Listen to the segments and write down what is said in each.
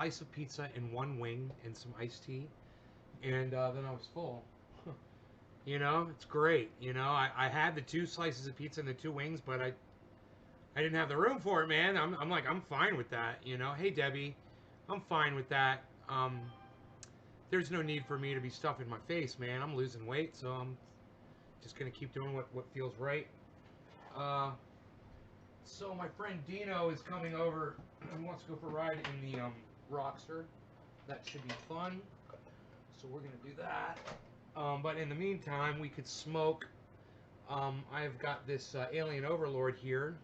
slice of pizza and one wing and some iced tea, and then I was full. You know, it's great. You know, I had the two slices of pizza and the two wings, but I didn't have the room for it, man. I'm like, I'm fine with that. You know, hey, Debbie, I'm fine with that. There's no need for me to be stuffing my face, man. I'm losing weight, so I'm just going to keep doing what feels right. Uh, so my friend Dino is coming over and wants to go for a ride in the Rockster. That should be fun. So we're going to do that. But in the meantime, we could smoke. I've got this Alien Overlord here.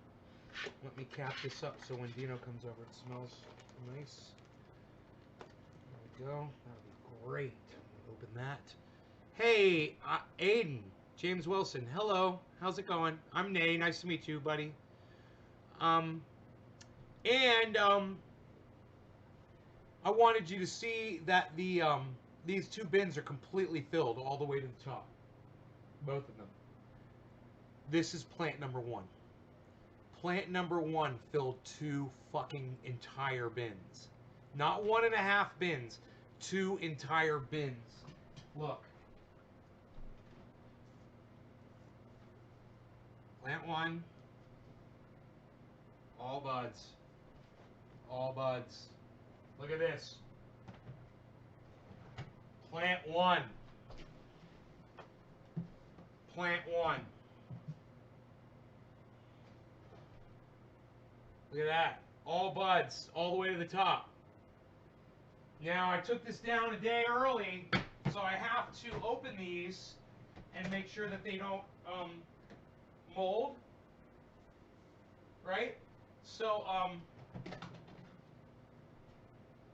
Let me cap this up so when Dino comes over, it smells nice. There we go. That'll be great. Open that. Hey, Aiden, James Wilson. Hello. How's it going? I'm Nay. Nice to meet you, buddy. Um, and I wanted you to see that these two bins are completely filled all the way to the top. Both of them. This is plant number one. Plant number one filled two fucking entire bins. Not 1.5 bins, two entire bins. Look. Plant one. All buds. All buds. Look at this. Plant one. Plant one. Look at that. All buds, all the way to the top. Now, I took this down a day early, so I have to open these and make sure that they don't mold. Right? So,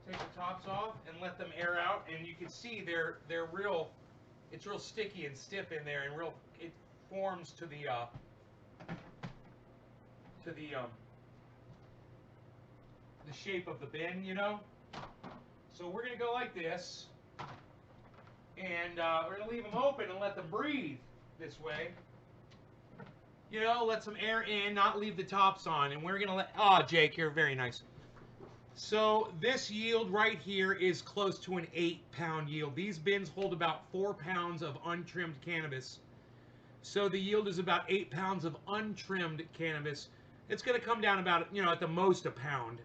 take the tops off and let them air out, and you can see they're real. It's real sticky and stiff in there, and it forms to the the shape of the bin, you know. So we're gonna go like this, and we're gonna leave them open and let them breathe this way. You know, let some air in, not leave the tops on, and we're gonna let. Oh, Jake, you're very nice. So this yield right here is close to an 8-pound yield. These bins hold about 4 pounds of untrimmed cannabis. So the yield is about 8 pounds of untrimmed cannabis. It's going to come down about, at the most a pound.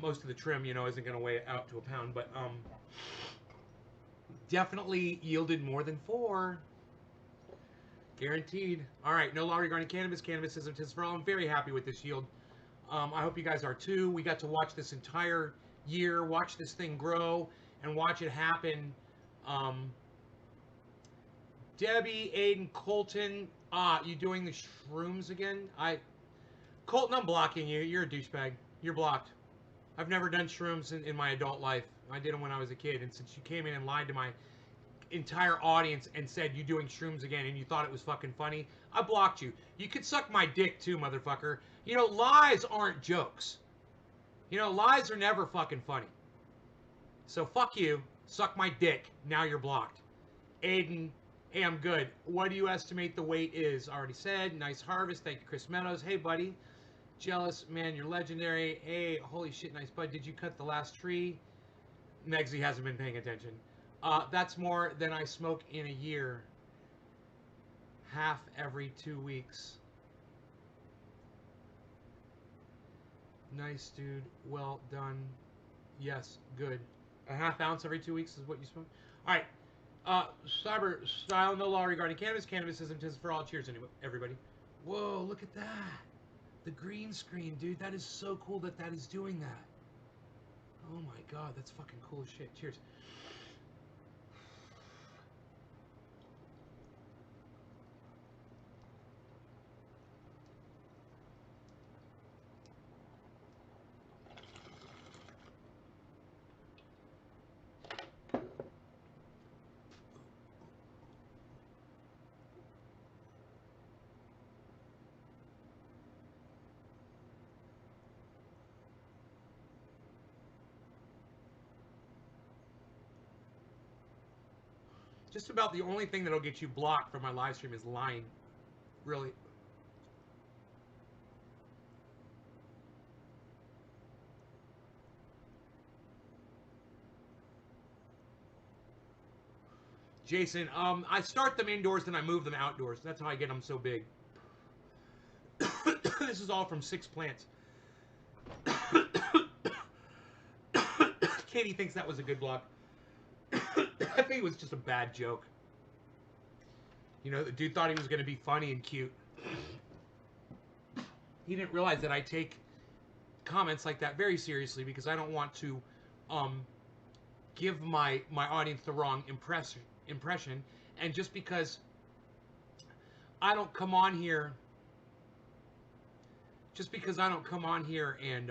Most of the trim, isn't going to weigh out to a pound, but definitely yielded more than 4. Guaranteed. All right, no law regarding cannabis. Cannabis isn't his for all. I'm very happy with this yield. I hope you guys are too. We got to watch this entire year, watch this thing grow, and watch it happen. Debbie, Aiden, Colton, you doing the shrooms again? Colton, I'm blocking you. You're a douchebag. You're blocked. I've never done shrooms in my adult life. I did them when I was a kid, and since you came in and lied to my entire audience and said you doing shrooms again and you thought it was fucking funny, I blocked you. You could suck my dick too, motherfucker. Lies aren't jokes. Lies are never fucking funny. So fuck you. Suck my dick. Now you're blocked. Aiden, hey, I'm good. What do you estimate the weight is? Already said. Nice harvest. Thank you, Chris Meadows. Hey, buddy. Jealous, man, you're legendary. Hey, holy shit, nice bud. Did you cut the last tree? Megsy hasn't been paying attention. That's more than I smoke in a year. Half every 2 weeks. Nice, dude. Well done. Yes, good. A half ounce every 2 weeks is what you smoke? All right. Cyber style, no law regarding cannabis. Cannabis isn't for all. Cheers, anyway, everybody. Whoa, look at that. The green screen, dude. That is so cool that is doing that. Oh my god, that's fucking cool as shit. Cheers. Just about the only thing that'll get you blocked from my live stream is lying. Really. Jason, I start them indoors, then I move them outdoors. That's how I get them so big. This is all from 6 plants. Katie thinks that was a good block. I think it was just a bad joke. You know, the dude thought he was going to be funny and cute. He didn't realize that I take comments like that very seriously because I don't want to give my audience the wrong impression. And just because I don't come on here, and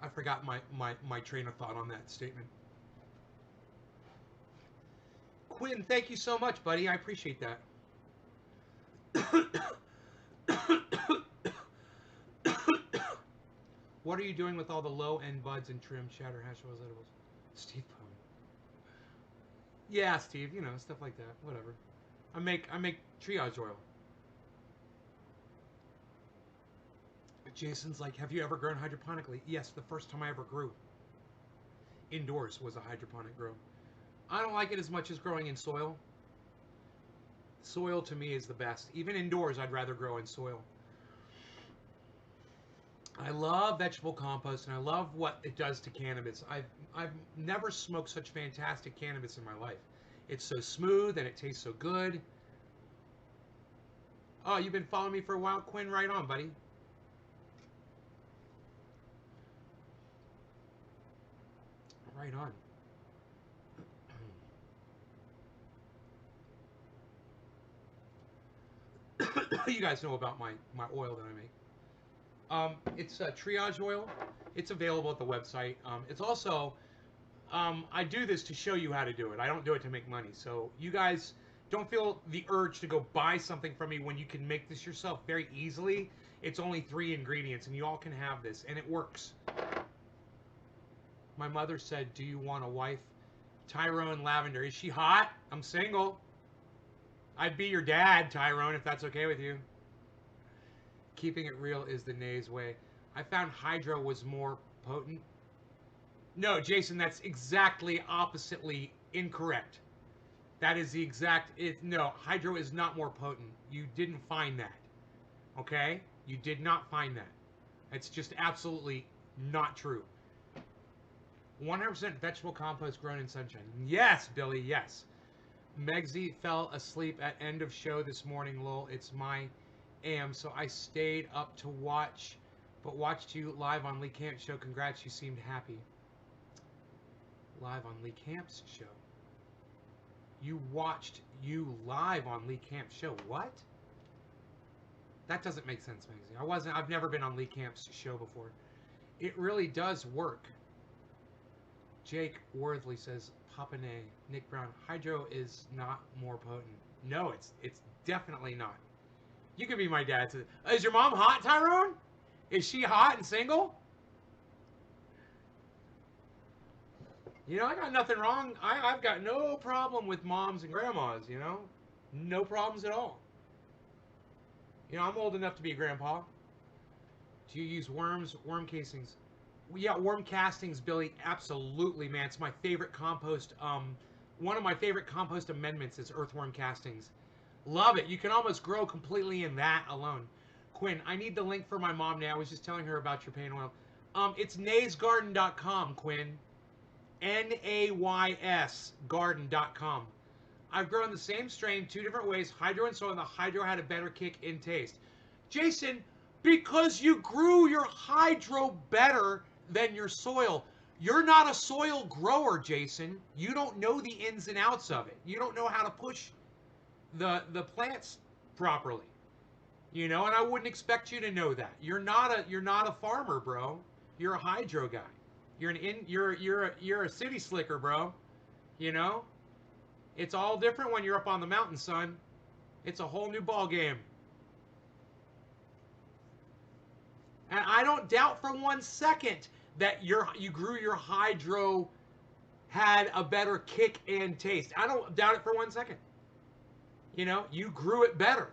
I forgot my train of thought on that statement. Quinn, thank you so much, buddy. I appreciate that. What are you doing with all the low-end buds and trim, shatter, hash oils, edibles? Steve Pone. Yeah, Steve, you know, stuff like that. Whatever. I make triage oil. Jason's like, have you ever grown hydroponically? Yes, the first time I ever grew indoors was a hydroponic grow. I don't like it as much as growing in soil. Soil to me is the best. Even indoors, I'd rather grow in soil. I love vegetable compost, and I love what it does to cannabis. I've never smoked such fantastic cannabis in my life. It's so smooth, and it tastes so good. Oh, you've been following me for a while, Quinn? Right on, buddy. Right on. You guys know about my oil that I make. It's triage oil. It's available at the website. It's also, I do this to show you how to do it. I don't do it to make money. So you guys don't feel the urge to go buy something from me when you can make this yourself very easily. It's only 3 ingredients, and you all can have this, and it works. My mother said, do you want a wife? Tyrone Lavender. Is she hot? I'm single. I'd be your dad, Tyrone, if that's okay with you. Keeping it real is the Nays way. I found Hydro was more potent. No, Jason, that's exactly oppositely incorrect. That is the exact... no, Hydro is not more potent. You didn't find that. Okay? You did not find that. It's just absolutely not true. 100% vegetable compost grown in sunshine. Yes, Billy, yes. Megsy fell asleep at end of show this morning, lol. It's my AM, so I stayed up to watch, but watched you live on Lee Camp's show. Congrats, you seemed happy. Live on Lee Camp's show. You watched you live on Lee Camp's show. What? That doesn't make sense, Megsy. I've never been on Lee Camp's show before. It really does work. Jake Worthley says, Papane, Nick Brown, Hydro is not more potent. No, it's definitely not. You could be my dad. Is your mom hot, Tyrone? Is she hot and single? You know, I got nothing wrong. I've got no problem with moms and grandmas, you know? No problems at all. You know, I'm old enough to be a grandpa. Do you use worm casings? Yeah, worm castings, Billy. Absolutely, man. It's my favorite compost. One of my favorite compost amendments is earthworm castings. Love it. You can almost grow completely in that alone. Quinn, I need the link for my mom now. I was just telling her about your pain oil. It's naysgarden.com, Quinn. Nays garden.com. I've grown the same strain 2 different ways, Hydro and soil, and the Hydro had a better kick in taste. Jason, because you grew your Hydro better than your soil. You're not a soil grower, Jason. You don't know the ins and outs of it. You don't know how to push the plants properly. You know, and I wouldn't expect you to know that. You're not a farmer, bro. You're a Hydro guy. You're a city slicker, bro. You know? It's all different when you're up on the mountain, son. It's a whole new ball game. And I don't doubt for 1 second that you grew your Hydro had a better kick and taste. I don't doubt it for 1 second. You know, you grew it better.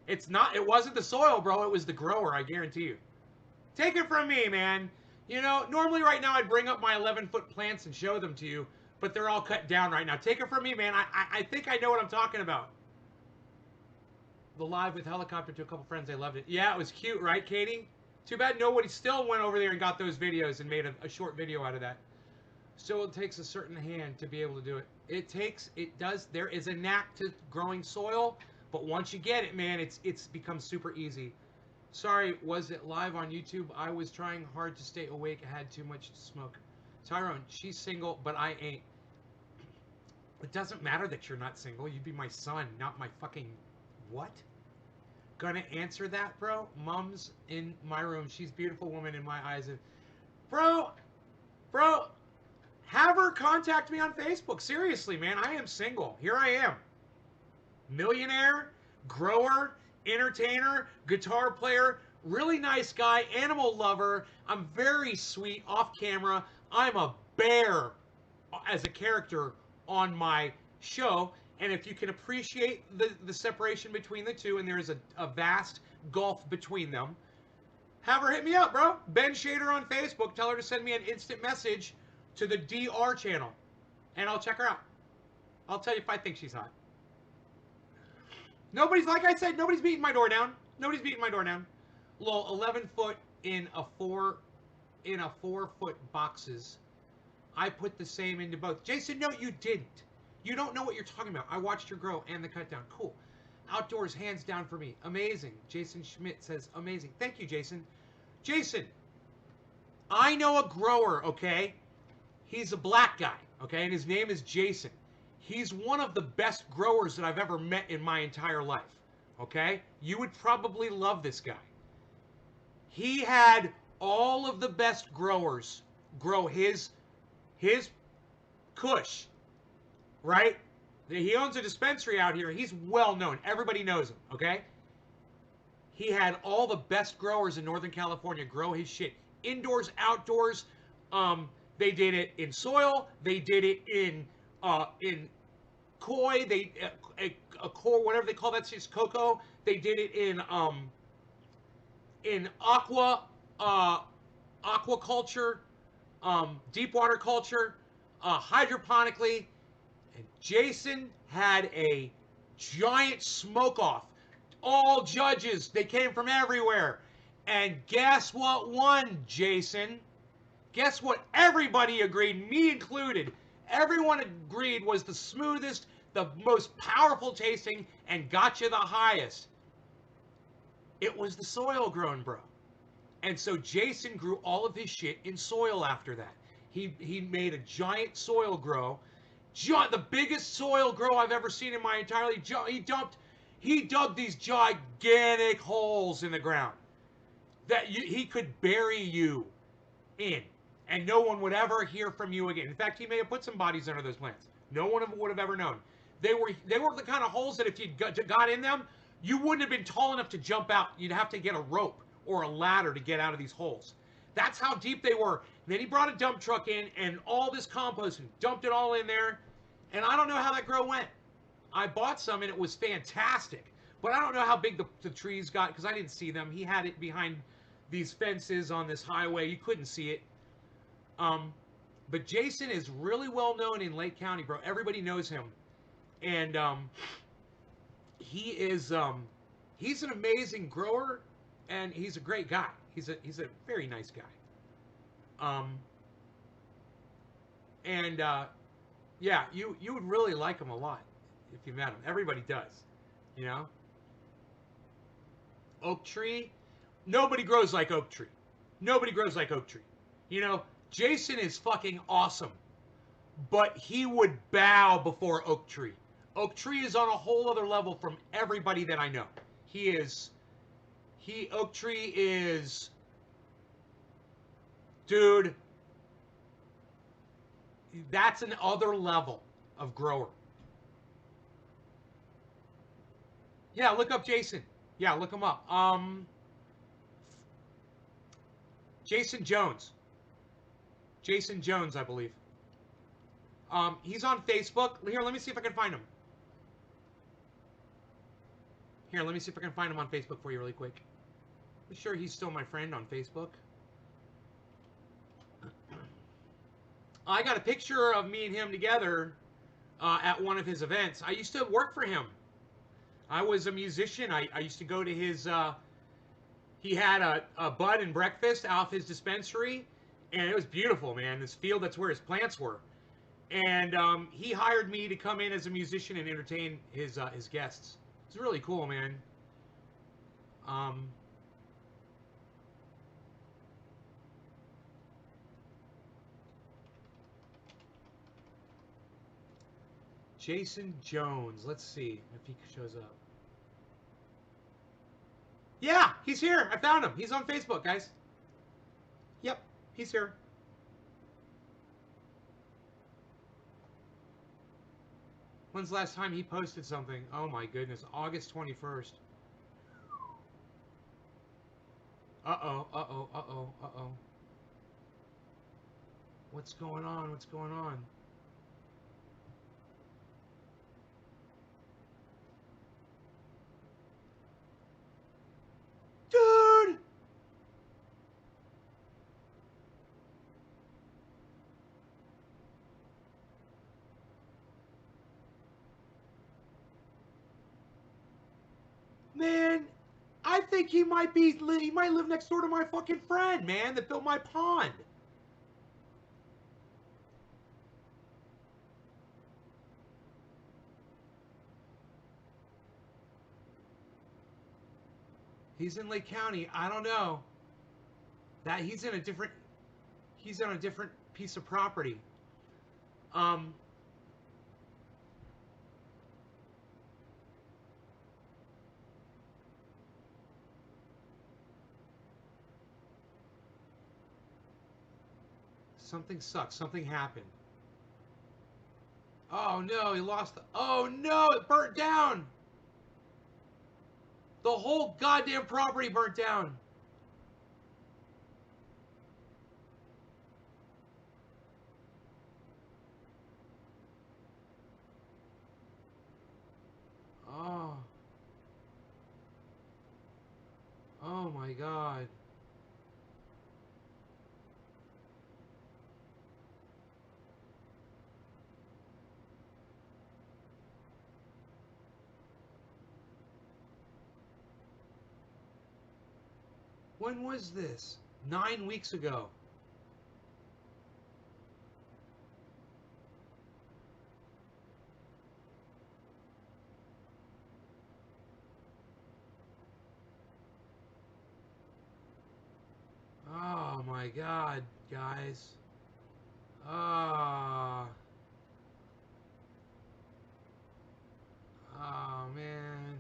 It wasn't the soil, bro. It was the grower, I guarantee you. Take it from me, man. You know, normally right now I'd bring up my 11-foot plants and show them to you, but they're all cut down right now. Take it from me, man. I think I know what I'm talking about. The live with helicopter to a couple friends. They loved it. Yeah, it was cute, right, Katie? Too bad nobody still went over there and got those videos and made a short video out of that. So it takes a certain hand to be able to do it. There is a knack to growing soil, but once you get it, man, it's become super easy. Sorry, was it live on YouTube? I was trying hard to stay awake. I had too much to smoke. Tyrone, she's single, but I ain't. It doesn't matter that you're not single. You'd be my son, not my fucking... What? Gonna answer that, bro? Mom's in my room. She's a beautiful woman in my eyes. Bro, have her contact me on Facebook. Seriously, man, I am single. Here I am. Millionaire, grower, entertainer, guitar player, really nice guy, animal lover. I'm very sweet off camera. I'm a bear as a character on my show. And if you can appreciate the separation between the two, and there is a vast gulf between them, have her hit me up, bro. Ben Shader on Facebook. Tell her to send me an instant message to the DR channel, and I'll check her out. I'll tell you if I think she's hot. Nobody's, like I said, nobody's beating my door down. Nobody's beating my door down. Lol, 11 foot in a 4-foot boxes. I put the same into both. Jason, no, you didn't. You don't know what you're talking about. I watched her grow and the cut down. Cool. Outdoors, hands down for me. Amazing. Jason Schmidt says, amazing. Thank you, Jason. Jason, I know a grower, okay? He's a black guy, okay? And his name is Jason. He's one of the best growers that I've ever met in my entire life, okay? You would probably love this guy. He had all of the best growers grow his kush, right? He owns a dispensary out here. He's well known. Everybody knows him, okay? He had all the best growers in Northern California grow his shit. Indoors, outdoors. They did it in soil. They did it in koi. A core, whatever they call that shit, cocoa. They did it in aquaculture, deep water culture, hydroponically. And Jason had a giant smoke-off. All judges, they came from everywhere. And guess what won, Jason? Guess what everybody agreed, me included, everyone agreed was the smoothest, the most powerful tasting, and got you the highest. It was the soil grown, bro. And so Jason grew all of his shit in soil after that. He made a giant soil grow. The biggest soil grow I've ever seen in my entire life. He dug these gigantic holes in the ground that he could bury you in, and no one would ever hear from you again. In fact, he may have put some bodies under those plants. No one would have ever known. They were the kind of holes that if you got in them, you wouldn't have been tall enough to jump out. You'd have to get a rope or a ladder to get out of these holes. That's how deep they were. And then he brought a dump truck in and all this compost and dumped it all in there. And I don't know how that grow went. I bought some and it was fantastic. But I don't know how big the trees got because I didn't see them. He had it behind these fences on this highway. You couldn't see it. But Jason is really well known in Lake County, bro. Everybody knows him. And he is he's an amazing grower and he's a great guy. He's a very nice guy. Yeah, you would really like him a lot if you met him. Everybody does, you know. Oak tree, nobody grows like oak tree. Nobody grows like oak tree. You know, Jason is fucking awesome, but he would bow before oak tree. Oak tree is on a whole other level from everybody that I know. Oak tree is, dude, that's an other level of grower. Yeah, look up Jason. Yeah, look him up. Jason Jones. Jason Jones, I believe. He's on Facebook. Here, let me see if I can find him. Here, let me see if I can find him on Facebook for you really quick. I'm sure he's still my friend on Facebook. I got a picture of me and him together at one of his events. I used to work for him. I was a musician. I used to go to his. He had a bud and breakfast off his dispensary, and it was beautiful, man. This field, that's where his plants were. And he hired me to come in as a musician and entertain his guests. It's really cool, man. Um, Jason Jones. Let's see if he shows up. Yeah, he's here. I found him. He's on Facebook, guys. Yep, he's here. When's the last time he posted something? Oh my goodness, August 21st. Uh-oh, uh-oh, uh-oh, uh-oh. What's going on? What's going on? Dude! Man, I think he might live next door to my fucking friend, man, that built my pond. He's in Lake County. I don't know. That he's on a different piece of property. Um Something sucks. Something happened. Oh no, he lost oh no, it burnt down. The whole goddamn property burnt down. Oh. Oh my god. When was this? 9 weeks ago. Oh my god, guys. Ah. Oh man.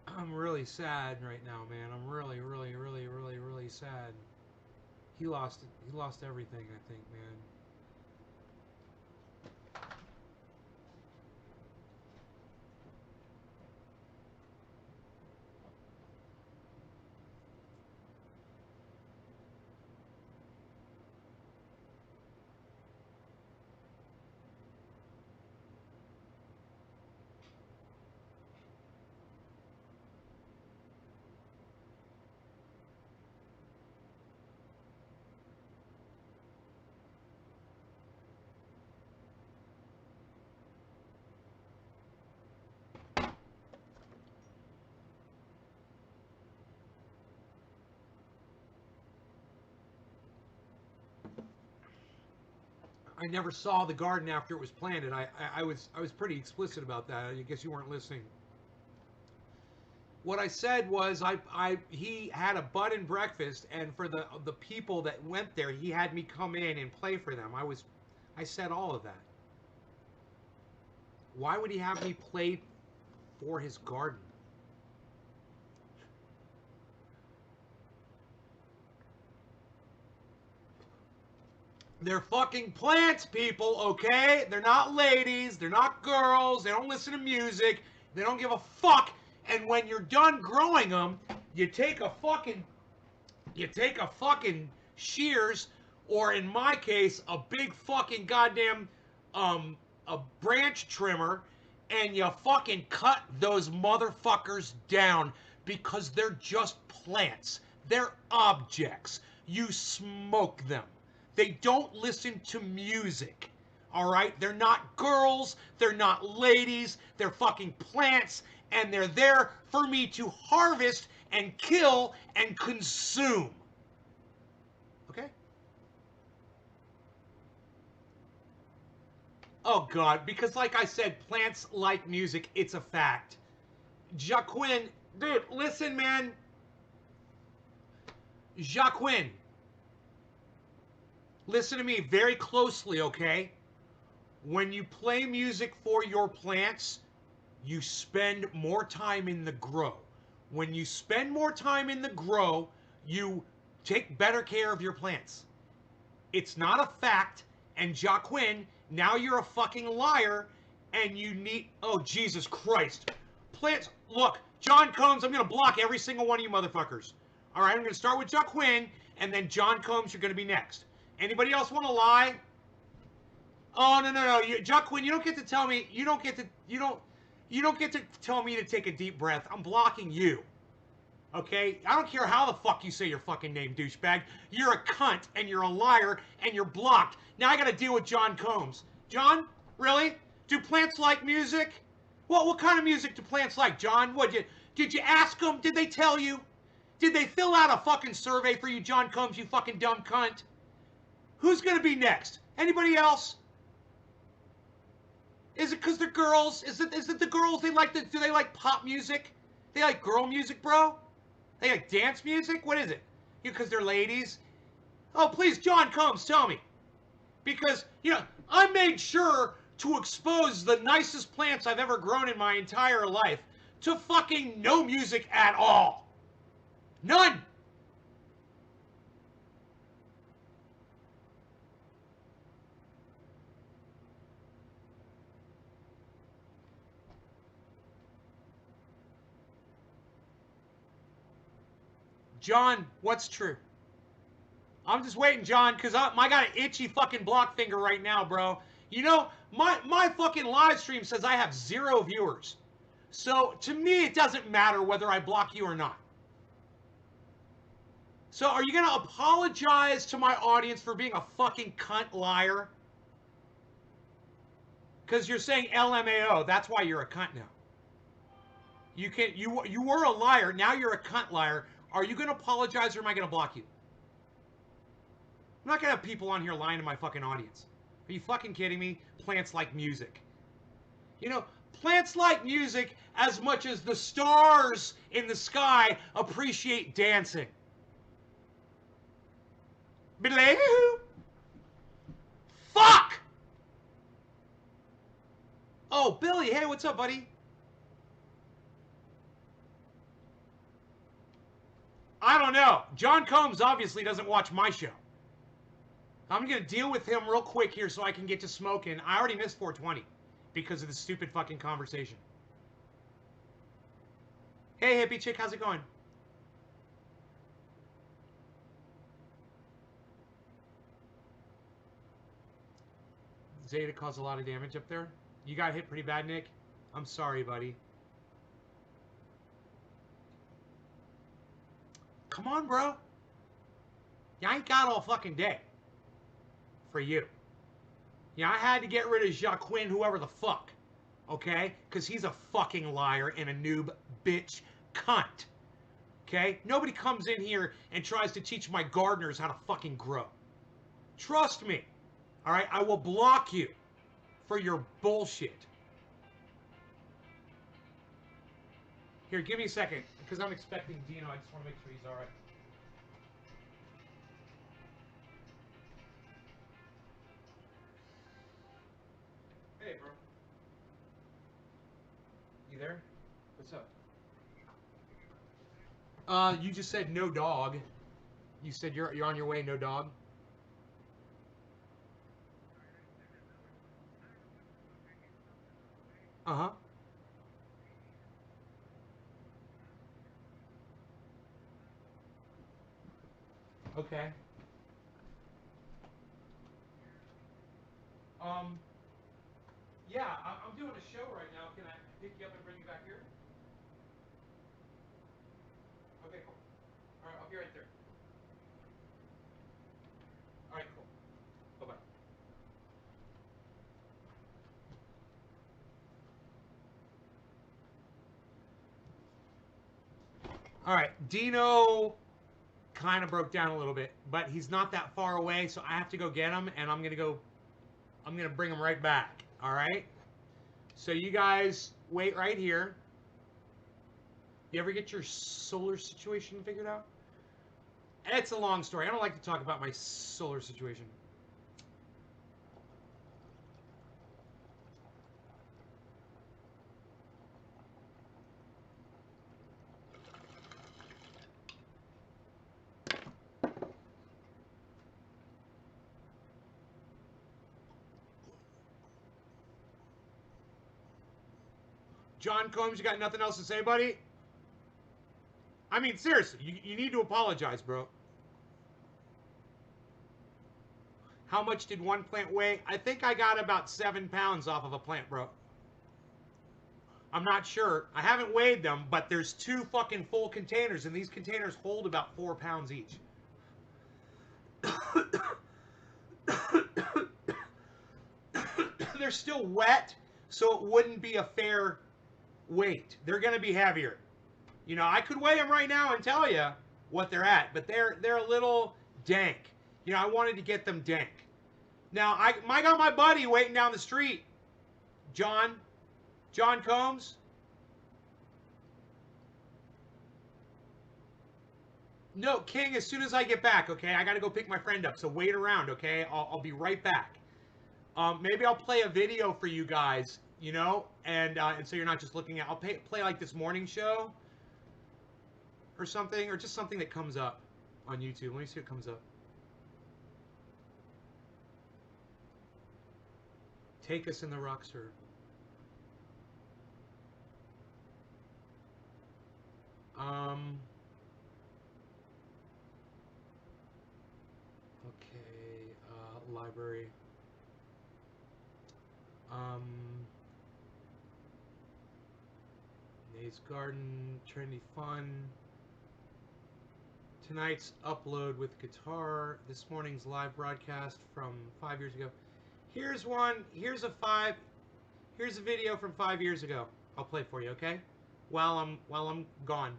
I'm really sad right now, man. I'm really, really, really, really, really sad. He lost everything, I think, man. I never saw the garden after it was planted. I was pretty explicit about that. I guess you weren't listening. What I said was he had a bud and breakfast, and for the people that went there, he had me come in and play for them. I said all of that. Why would he have me play for his garden? They're fucking plants, people, okay? They're not ladies. They're not girls. They don't listen to music. They don't give a fuck. And when you're done growing them, you take a fucking shears, or in my case, a big fucking goddamn a branch trimmer, and you fucking cut those motherfuckers down because they're just plants. They're objects. You smoke them. They don't listen to music. All right? They're not girls. They're not ladies. They're fucking plants. And they're there for me to harvest and kill and consume. Okay? Oh, God. Because, like I said, plants like music. It's a fact. Jacqueline, dude, listen, man. Jacqueline, listen to me very closely, okay? When you play music for your plants, you spend more time in the grow. When you spend more time in the grow, you take better care of your plants. It's not a fact. And Jacqueline, now you're a fucking liar and you need. Oh, Jesus Christ. Plants. Look, John Combs, I'm going to block every single one of you motherfuckers. All right, I'm going to start with Jacqueline and then John Combs, you're going to be next. Anybody else want to lie? Oh, no. Jacqueline, you don't get to tell me. You don't get to tell me to take a deep breath. I'm blocking you. Okay? I don't care how the fuck you say your fucking name, douchebag. You're a cunt, and you're a liar, and you're blocked. Now I gotta deal with John Combs. John? Really? Do plants like music? What kind of music do plants like, John? Did you ask them? Did they tell you? Did they fill out a fucking survey for you, John Combs, you fucking dumb cunt? Who's gonna be next? Anybody else? Is it because they're girls? Is it the girls do they like pop music? They like girl music, bro? They like dance music? What is it? Because they're ladies? Oh, please, John Combs, tell me. Because, I made sure to expose the nicest plants I've ever grown in my entire life to fucking no music at all. None. John, what's true? I'm just waiting, John, because I got an itchy fucking block finger right now, bro. My fucking live stream says I have 0 viewers. So, to me, it doesn't matter whether I block you or not. So, are you going to apologize to my audience for being a fucking cunt liar? Because you're saying LMAO. That's why you're a cunt now. You were a liar. Now you're a cunt liar. Are you going to apologize or am I going to block you? I'm not going to have people on here lying to my fucking audience. Are you fucking kidding me? Plants like music. Plants like music as much as the stars in the sky appreciate dancing. Fuck! Oh, Billy, hey, what's up, buddy? I don't know. John Combs obviously doesn't watch my show. I'm going to deal with him real quick here so I can get to smoking. I already missed 420 because of the stupid fucking conversation. Hey, hippie chick, how's it going? Zeta caused a lot of damage up there. You got hit pretty bad, Nick. I'm sorry, buddy. Come on, bro. You ain't got all fucking day. For you. I had to get rid of Jacqueline, whoever the fuck. Okay? Because he's a fucking liar and a noob bitch cunt. Okay? Nobody comes in here and tries to teach my gardeners how to fucking grow. Trust me. Alright? I will block you for your bullshit. Here, give me a second. Because I'm expecting Dino. I just want to make sure he's alright. Hey, bro. You there? What's up? You just said no dog. You said you're on your way, no dog. Uh-huh. Okay. Um, yeah, I'm doing a show right now. Can I pick you up and bring you back here? Okay, cool. All right, I'll be right there. All right, cool. All right, Dino kind of broke down a little bit, but he's not that far away, so I have to go get him, and I'm gonna bring him right back. All right. So you guys wait right here. You ever get your solar situation figured out? It's a long story. I don't like to talk about my solar situation. John Combs, you got nothing else to say, buddy? I mean, seriously, you need to apologize, bro. How much did one plant weigh? I think I got about 7 pounds off of a plant, bro. I'm not sure. I haven't weighed them, but there's 2 fucking full containers, and these containers hold about 4 pounds each. They're still wet, so it wouldn't be a fair weight. They're going to be heavier. You know, I could weigh them right now and tell you what they're at, but they're a little dank. You know, I wanted to get them dank. Now, I got my buddy waiting down the street. John Combs. No, King, as soon as I get back, okay? I got to go pick my friend up, so wait around, okay? I'll be right back. Maybe I'll play a video for you guys, you know, and so you're not just looking at. I'll play like this morning show or something, or just something that comes up on YouTube. Let me see what comes up. Take us in the Rockster. Okay, library. Nate's Garden, Trendy Fun. Tonight's upload with guitar. This morning's live broadcast from 5 years ago. Here's one. Here's a video from 5 years ago. I'll play for you, okay? While I'm gone.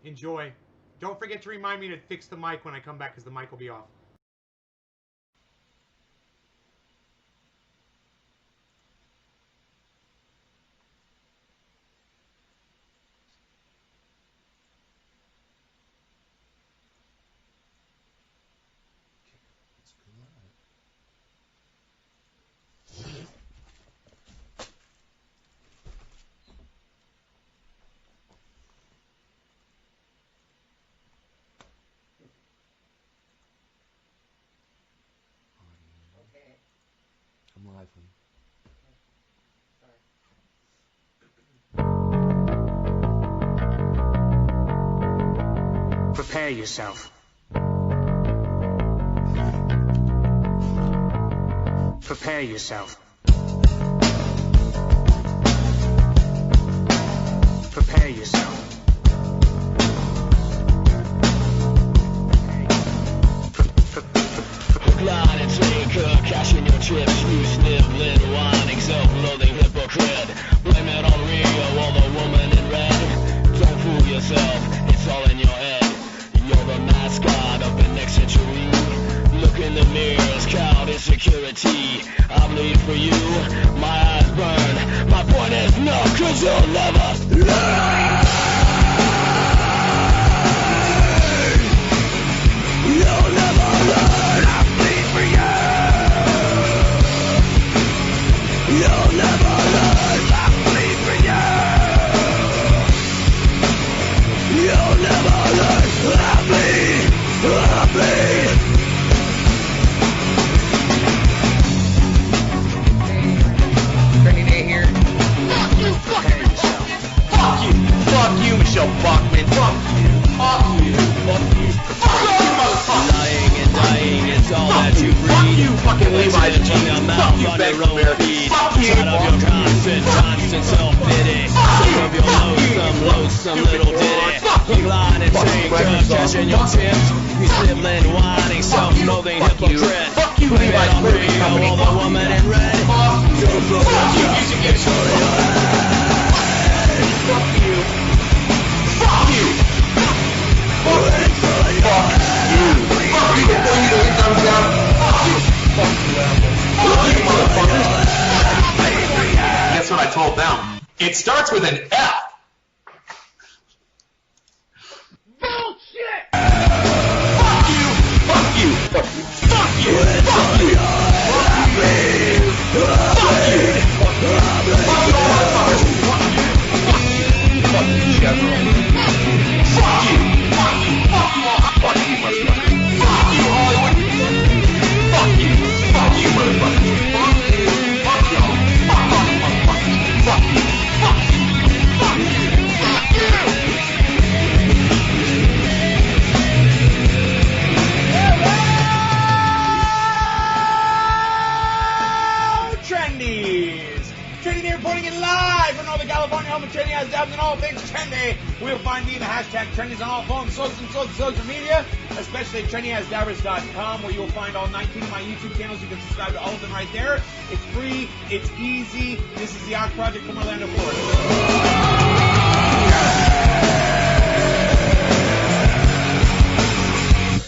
Enjoy. Don't forget to remind me to fix the mic when I come back, because the mic will be off. I'm live. Prepare yourself. Prepare yourself. Prepare yourself. Line and taker, cashing your chips, you sniveling, whining, self-loathing hypocrite. Blame it on Rio or the woman in red. Don't fool yourself, it's all in your head. You're the mascot of the next century. Look in the mirrors, cowed insecurity. I bleed for you, my eyes burn. My point is no, 'cause you'll never learn. You'll never learn. I bleed for you. You'll never learn. I bleed for you. You'll never learn. I bleed. Training day here. Fuck you, fucking yourself. Fuck you. Fuck you, Michelle Bachman. Fuck you. Fuck you. Fuck you. Fuck you, motherfucker. Lying and dying is all that you breed. Fuck you, fucking Levi's jeans. Fuck you, Bank of America. Fuck you. Out of your constant self-pity. Some of your loathsome little ditty. You line and taker, cashing your tips. You sniveling, whining, self-loathing hypocrite. Fuck you, Levi's clothing company. All the woman in red. Fuck you, music industry. Fuck you. Fuck you. It starts with an F. Bullshit! Fuck you! Fuck you! Fuck you! Fuck you! Fuck you! Fuck you! Fuck you! Fuck you! Fuck you, Chevron. Fuck you! Fuck you! Fuck you all! Fuck you, motherfucker! Fuck you, Hollywood! Fuck you! Fuck you, motherfucker! Fuck you! Fuck y'all! Fuck off, motherfuckers! Fuck you! Fuck you! Fuck you! Fuck you! Trendies! Trendy here, reporting it live from Northern California, home of Trendy has dabs in all things trendy. We'll find me the hashtag Trendies on all forms, social media, especially at trendyhasdabbers.com, where you'll find all 19 of my YouTube channels. You can subscribe to all of them right there. It's free, it's easy. This is the Ox Project from Orlando, Florida.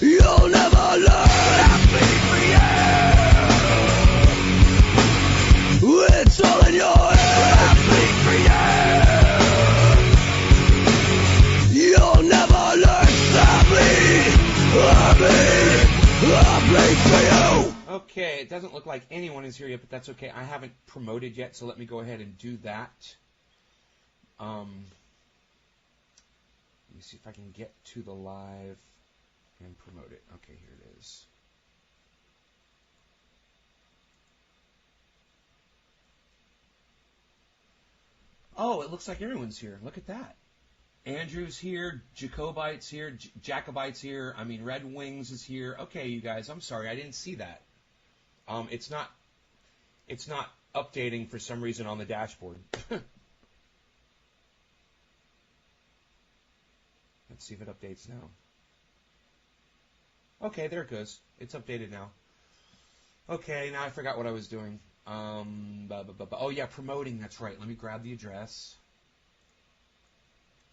You'll never learn how to bleed for you. It's all in your head. I bleed for you. You'll never learn to bleed. I bleed for you. Okay, it doesn't look like anyone is here yet, but that's okay. I haven't promoted yet, so let me go ahead and do that. Let me see if I can get to the live and promote it. Okay, here it is. Oh, it looks like everyone's here. Look at that. Andrew's here, Jacobite's here, Jacobite's here. I mean, Red Wings is here. Okay, you guys, I'm sorry, I didn't see that. It's not updating for some reason on the dashboard. Let's see if it updates now. Okay, there it goes. It's updated now. Okay, now I forgot what I was doing. Oh yeah, promoting, that's right. Let me grab the address.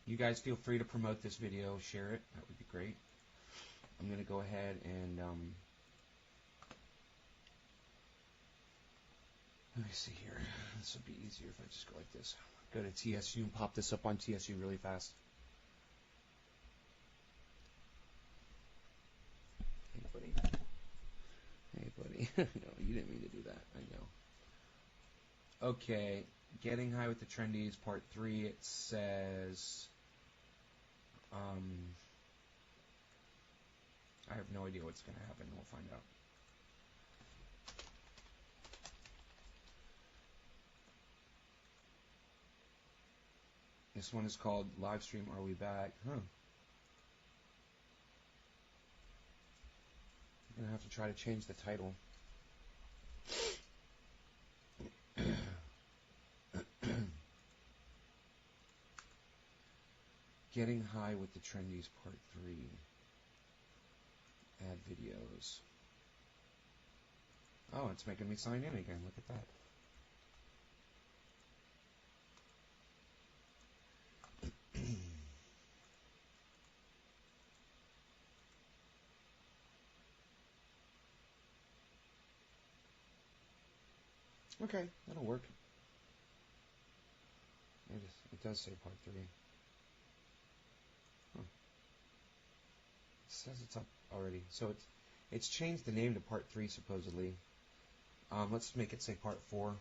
You guys feel free to promote this video, share it. That would be great. I'm going to go ahead and let me see here. This would be easier if I just go like this. Go to TSU and pop this up on TSU really fast. Hey, buddy. Hey, buddy. No, you didn't mean to do that. I know. Okay. Getting High with the Trendies, Part 3. It says... I have no idea what's going to happen. We'll find out. This one is called Livestream Are We Back? Huh. I'm going to have to try to change the title. Getting High with the Trendies Part 3. Add videos. Oh, it's making me sign in again. Look at that. Okay, that'll work. It does say Part 3. Huh. It says it's up already. So it's changed the name to Part 3 supposedly. Let's make it say Part 4.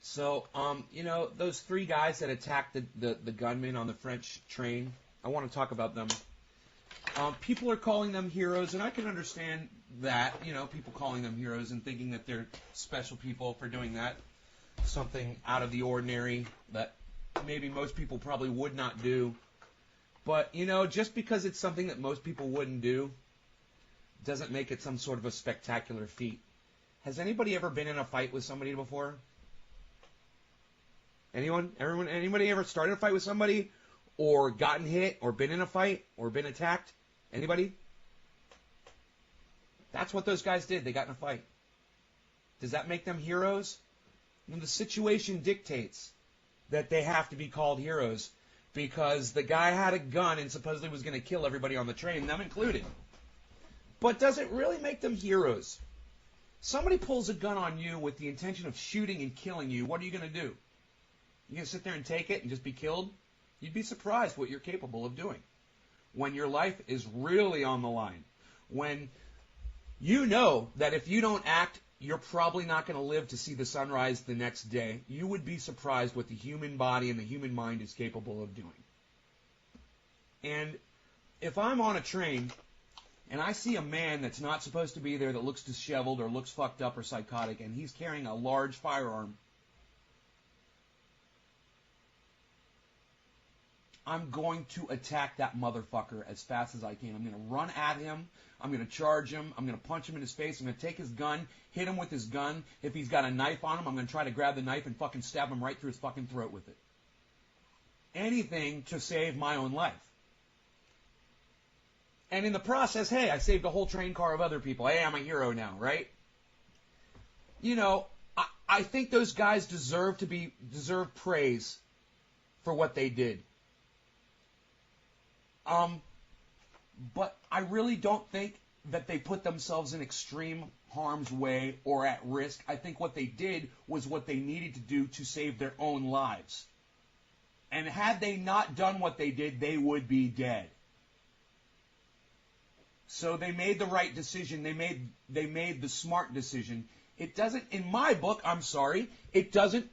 So, you know, those three guys that attacked the gunman on the French train, I want to talk about them. People are calling them heroes, and I can understand that, you know, people calling them heroes and thinking that they're special people for doing that. Something out of the ordinary that maybe most people probably would not do. But, you know, just because it's something that most people wouldn't do doesn't make it some sort of a spectacular feat. Has anybody ever been in a fight with somebody before? Anyone? Everyone? Anybody ever started a fight with somebody, or gotten hit, or been in a fight, or been attacked? Anybody? That's what those guys did. They got in a fight. Does that make them heroes? When the situation dictates that they have to be called heroes, because the guy had a gun and supposedly was going to kill everybody on the train, them included. But does it really make them heroes? Somebody pulls a gun on you with the intention of shooting and killing you, what are you going to do? You going to sit there and take it and just be killed? You'd be surprised what you're capable of doing when your life is really on the line. When you know that if you don't act, you're probably not going to live to see the sunrise the next day. You would be surprised what the human body and the human mind is capable of doing. And if I'm on a train and I see a man that's not supposed to be there, that looks disheveled or looks fucked up or psychotic, and he's carrying a large firearm, I'm going to attack that motherfucker as fast as I can. I'm going to run at him. I'm going to charge him. I'm going to punch him in his face. I'm going to take his gun, hit him with his gun. If he's got a knife on him, I'm going to try to grab the knife and fucking stab him right through his fucking throat with it. Anything to save my own life. And in the process, hey, I saved a whole train car of other people. Hey, I'm a hero now, right? You know, I think those guys deserve praise for what they did. But I really don't think that they put themselves in extreme harm's way or at risk. I think what they did was what they needed to do to save their own lives. And had they not done what they did, they would be dead. So they made the right decision. They made the smart decision. It doesn't, in my book, I'm sorry, it doesn't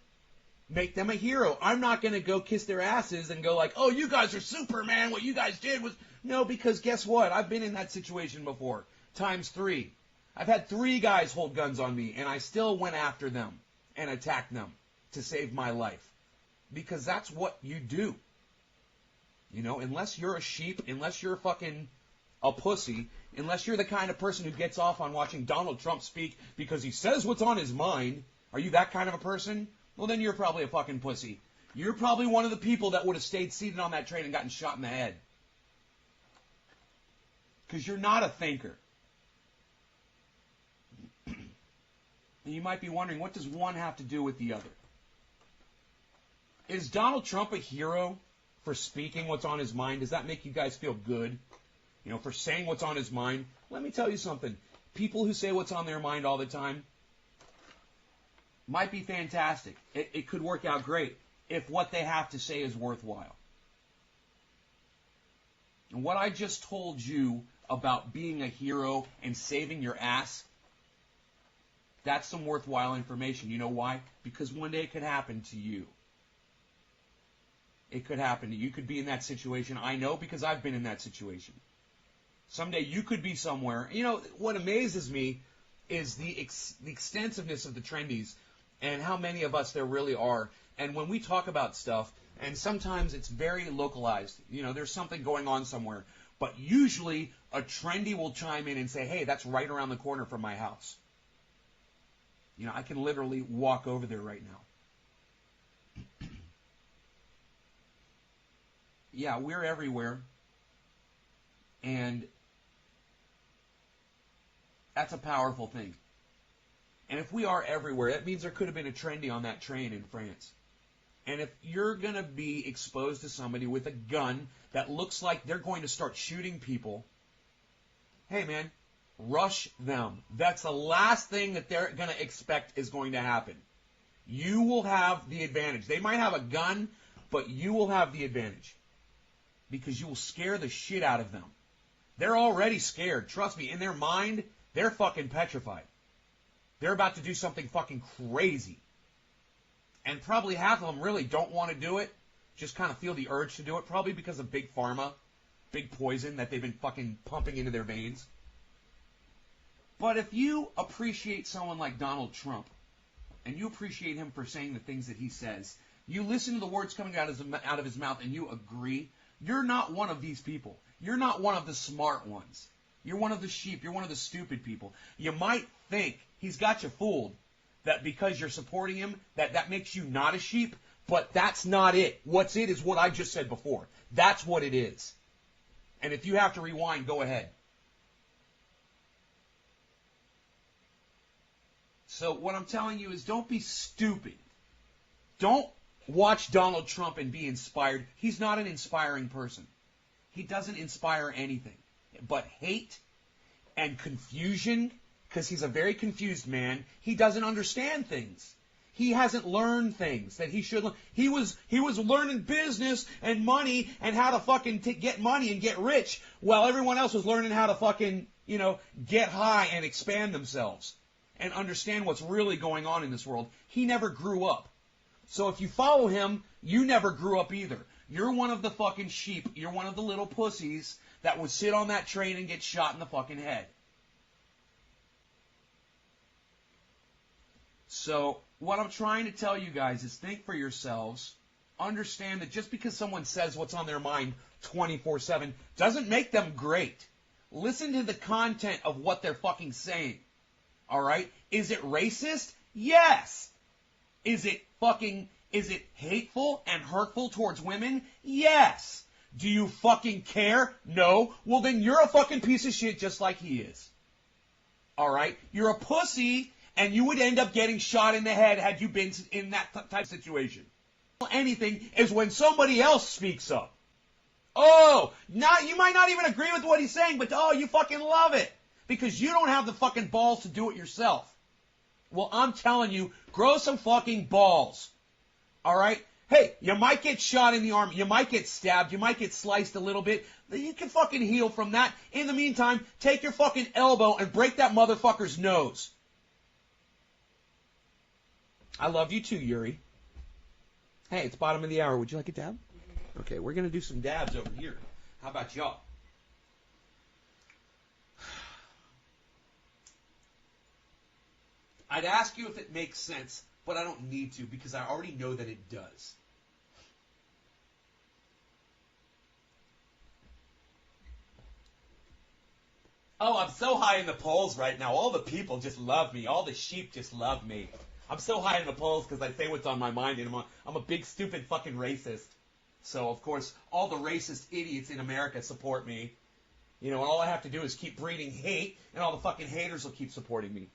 make them a hero. I'm not going to go kiss their asses and go like, oh, you guys are Superman. What you guys did was... No, because guess what? I've been in that situation before. Times 3. I've had 3 guys hold guns on me, and I still went after them and attacked them to save my life. Because that's what you do. You know, unless you're a sheep, unless you're fucking a pussy, unless you're the kind of person who gets off on watching Donald Trump speak because he says what's on his mind, are you that kind of a person? Well, then you're probably a fucking pussy. You're probably one of the people that would have stayed seated on that train and gotten shot in the head. Because you're not a thinker. And you might be wondering, what does one have to do with the other? Is Donald Trump a hero for speaking what's on his mind? Does that make you guys feel good? You know, for saying what's on his mind? Let me tell you something. People who say what's on their mind all the time might be fantastic. It could work out great if what they have to say is worthwhile. And what I just told you about being a hero and saving your ass, that's some worthwhile information. You know why? Because one day it could happen to you. It could happen to you. You could be in that situation. I know because I've been in that situation. Someday you could be somewhere. You know, what amazes me is the extensiveness of the trendies and how many of us there really are. And when we talk about stuff, and sometimes it's very localized, you know, there's something going on somewhere. But usually a trendy will chime in and say, hey, that's right around the corner from my house. You know, I can literally walk over there right now. Yeah, we're everywhere. And that's a powerful thing. And if we are everywhere, that means there could have been a trendy on that train in France. And if you're going to be exposed to somebody with a gun that looks like they're going to start shooting people, hey, man, rush them. That's the last thing that they're going to expect is going to happen. You will have the advantage. They might have a gun, but you will have the advantage because you will scare the shit out of them. They're already scared. Trust me, in their mind, they're fucking petrified. They're about to do something fucking crazy. And probably half of them really don't want to do it, just kind of feel the urge to do it, probably because of big pharma, big poison that they've been fucking pumping into their veins. But if you appreciate someone like Donald Trump, and you appreciate him for saying the things that he says, you listen to the words coming out of his mouth and you agree, you're not one of these people. You're not one of the smart ones. You're one of the sheep. You're one of the stupid people. You might think he's got you fooled, that because you're supporting him, that makes you not a sheep, but that's not it. What's it is what I just said before. That's what it is. And if you have to rewind, go ahead. So what I'm telling you is don't be stupid. Don't watch Donald Trump and be inspired. He's not an inspiring person. He doesn't inspire anything but hate and confusion, because he's a very confused man. He doesn't understand things. He hasn't learned things that he should learn. He was learning business and money and how to fucking get money and get rich, while everyone else was learning how to fucking, get high and expand themselves and understand what's really going on in this world. He never grew up. So if you follow him, you never grew up either. You're one of the fucking sheep. You're one of the little pussies that would sit on that train and get shot in the fucking head. So what I'm trying to tell you guys is think for yourselves. Understand that just because someone says what's on their mind 24/7 doesn't make them great. Listen to the content of what they're fucking saying. All right? Is it racist? Yes. Is it hateful and hurtful towards women? Yes. Do you fucking care? No. Well, then you're a fucking piece of shit just like he is. All right? You're a pussy, and you would end up getting shot in the head had you been in that type of situation. Anything is when somebody else speaks up. Oh, you might not even agree with what he's saying, but you fucking love it because you don't have the fucking balls to do it yourself. Well, I'm telling you, grow some fucking balls. All right? Hey, you might get shot in the arm. You might get stabbed. You might get sliced a little bit. You can fucking heal from that. In the meantime, take your fucking elbow and break that motherfucker's nose. I love you too, Yuri. Hey, it's bottom of the hour. Would you like a dab? Okay, we're going to do some dabs over here. How about y'all? I'd ask you if it makes sense, but I don't need to because I already know that it does. Oh, I'm so high in the polls right now. All the people just love me. All the sheep just love me. I'm so high in the polls because I say what's on my mind, and I'm a big, stupid fucking racist. So, of course, all the racist idiots in America support me. And all I have to do is keep breeding hate, and all the fucking haters will keep supporting me.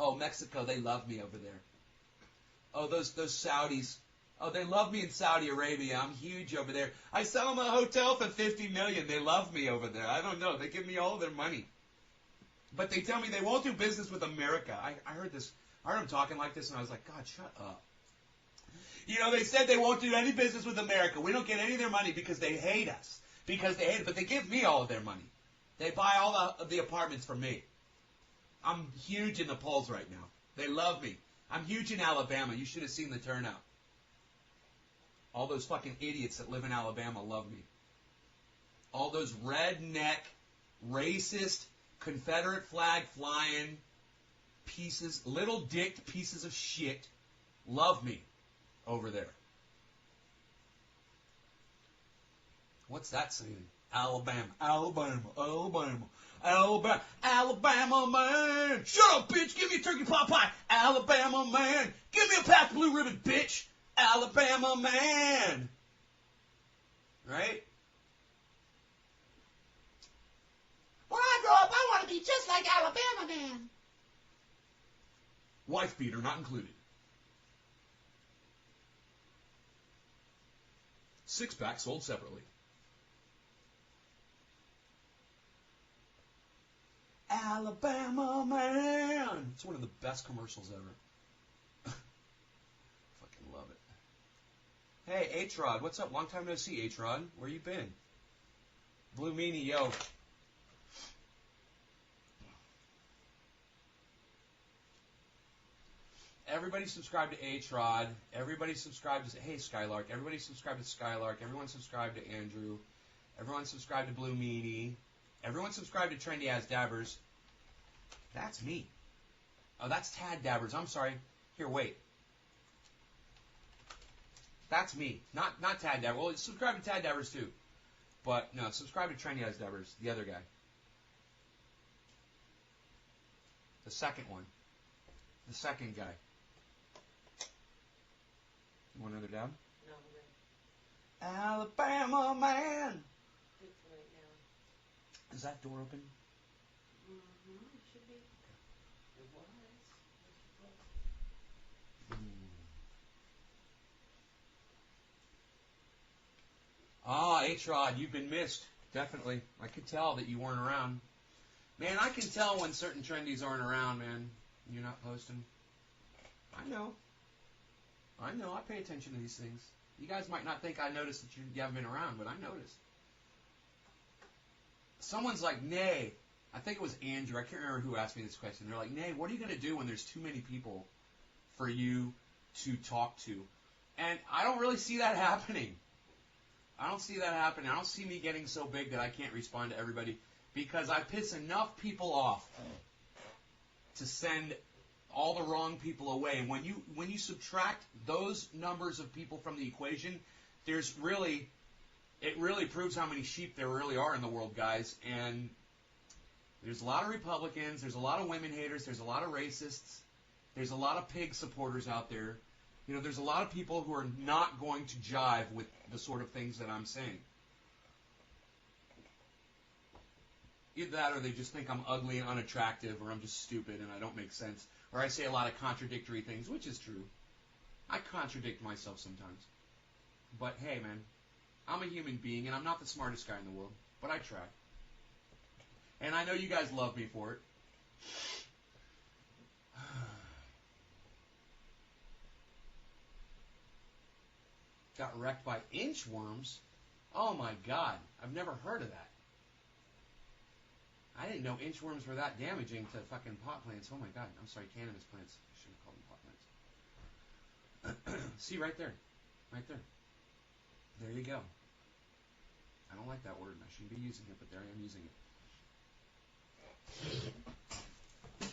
Oh, Mexico, they love me over there. Oh, those Saudis. Oh, they love me in Saudi Arabia. I'm huge over there. I sell them a hotel for $50 million. They love me over there. I don't know. They give me all of their money. But they tell me they won't do business with America. I heard this. I heard them talking like this, and I was like, God, shut up. They said they won't do any business with America. We don't get any of their money because they hate us. But they give me all of their money. They buy all the apartments from me. I'm huge in the polls right now. They love me. I'm huge in Alabama. You should have seen the turnout. All those fucking idiots that live in Alabama love me. All those redneck, racist, Confederate flag flying pieces, little dicked pieces of shit love me over there. What's that saying? Alabama, Alabama, Alabama, Alabama, Alabama man. Shut up, bitch. Give me a turkey pot pie. Alabama man. Give me a pack of blue ribbon, bitch. Alabama man. Right? When I grow up, I want to be just like Alabama man. Wife beater not included. 6-pack sold separately. Alabama man. It's one of the best commercials ever. Fucking love it. Hey, H-Rod, what's up? Long time no see, H-Rod. Where you been? Blue Meanie, yo. Everybody subscribe to H-Rod. Everybody subscribe to... Hey, Skylark. Everybody subscribe to Skylark. Everyone subscribe to Andrew. Everyone subscribe to Blue Meanie. Everyone subscribe to Trendy As Dabbers. That's me. Oh, that's Tad Dabbers. I'm sorry. Here, wait. That's me. Not Tad Dabbers. Well, subscribe to Tad Dabbers too. But, no, subscribe to Trendy As Dabbers. The other guy. The second one. The second guy. You want another dab? No, I'm good. Alabama man. Good for right now. Is that door open? Mm-hmm. It should be. It was. Ah, H-Rod, you've been missed. Definitely. I could tell that you weren't around. Man, I can tell when certain trendies aren't around, man. You're not posting. I know. I pay attention to these things. You guys might not think I noticed that you haven't been around, but I noticed. Someone's like, Nay. I think it was Andrew. I can't remember who asked me this question. They're like, Nay, what are you going to do when there's too many people for you to talk to? And I don't really see that happening. I don't see that happening. I don't see me getting so big that I can't respond to everybody because I piss enough people off to send all the wrong people away. And when you subtract those numbers of people from the equation, it really proves how many sheep there really are in the world, guys. And there's a lot of Republicans, there's a lot of women haters, there's a lot of racists, there's a lot of pig supporters out there. You know, there's a lot of people who are not going to jive with the sort of things that I'm saying. Either that or they just think I'm ugly and unattractive, or I'm just stupid and I don't make sense, or I say a lot of contradictory things, which is true. I contradict myself sometimes. But hey, man, I'm a human being and I'm not the smartest guy in the world, but I try. And I know you guys love me for it. Got wrecked by inchworms? Oh my god, I've never heard of that. I didn't know inchworms were that damaging to fucking pot plants. Oh my god, I'm sorry, cannabis plants. I should have called them pot plants. See, right there. Right there. There you go. I don't like that word, and I shouldn't be using it, but there I am using it.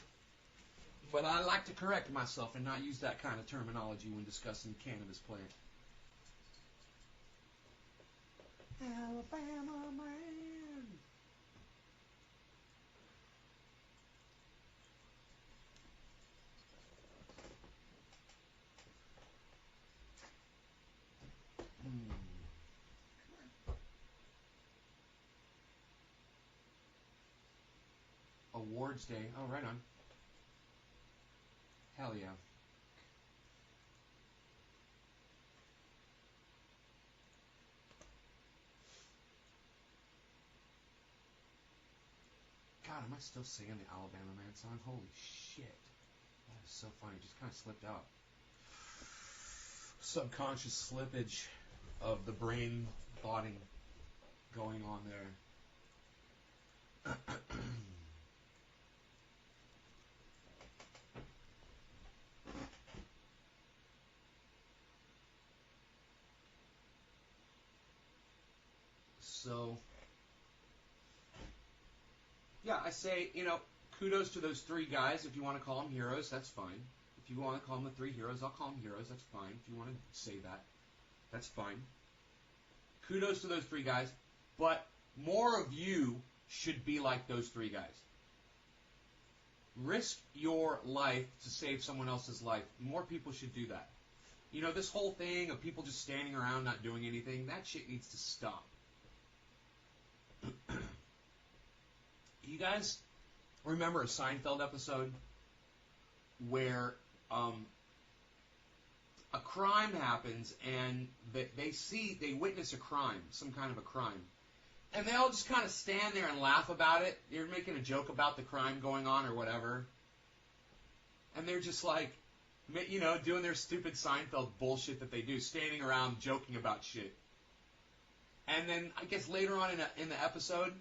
But I like to correct myself and not use that kind of terminology when discussing cannabis plant. Alabama man. Awards Day. Oh, right on. Hell yeah. God, am I still singing the Alabama Man song? Holy shit. That is so funny. It just kind of slipped out. Subconscious slippage of the brain thoughting going on there. So, yeah, I say, kudos to those three guys. If you want to call them heroes, that's fine. If you want to call them the three heroes, I'll call them heroes. That's fine. If you want to say that, that's fine. Kudos to those three guys. But more of you should be like those three guys. Risk your life to save someone else's life. More people should do that. This whole thing of people just standing around not doing anything, that shit needs to stop. You guys remember a Seinfeld episode where a crime happens and they witness a crime, some kind of a crime, And they all just kind of stand there and laugh about it. You're making a joke about the crime going on or whatever. And they're just like, you know, doing their stupid Seinfeld bullshit that they do, standing around joking about shit. And then I guess later on in the episode,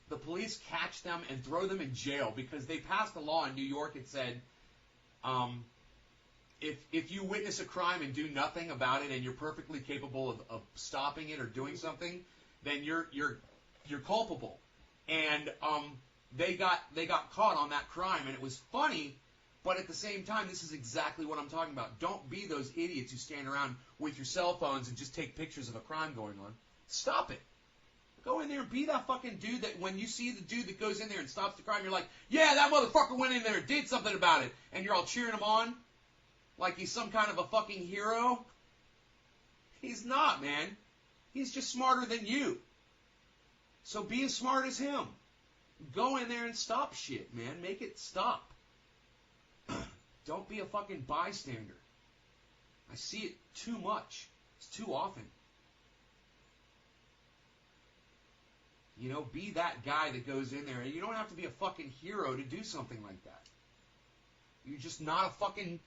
the police catch them and throw them in jail because they passed a law in New York that said, if you witness a crime and do nothing about it and you're perfectly capable of stopping it or doing something, then you're culpable. And they got caught on that crime, and it was funny. But at the same time, this is exactly what I'm talking about. Don't be those idiots who stand around with your cell phones and just take pictures of a crime going on. Stop it. Go in there and be that fucking dude that when you see the dude that goes in there and stops the crime, you're like, yeah, that motherfucker went in there and did something about it. And you're all cheering him on like he's some kind of a fucking hero. He's not, man. He's just smarter than you. So be as smart as him. Go in there and stop shit, man. Make it stop. Don't be a fucking bystander. I see it too much. It's too often. You know, be that guy that goes in there. And you don't have to be a fucking hero to do something like that. You're just not a fucking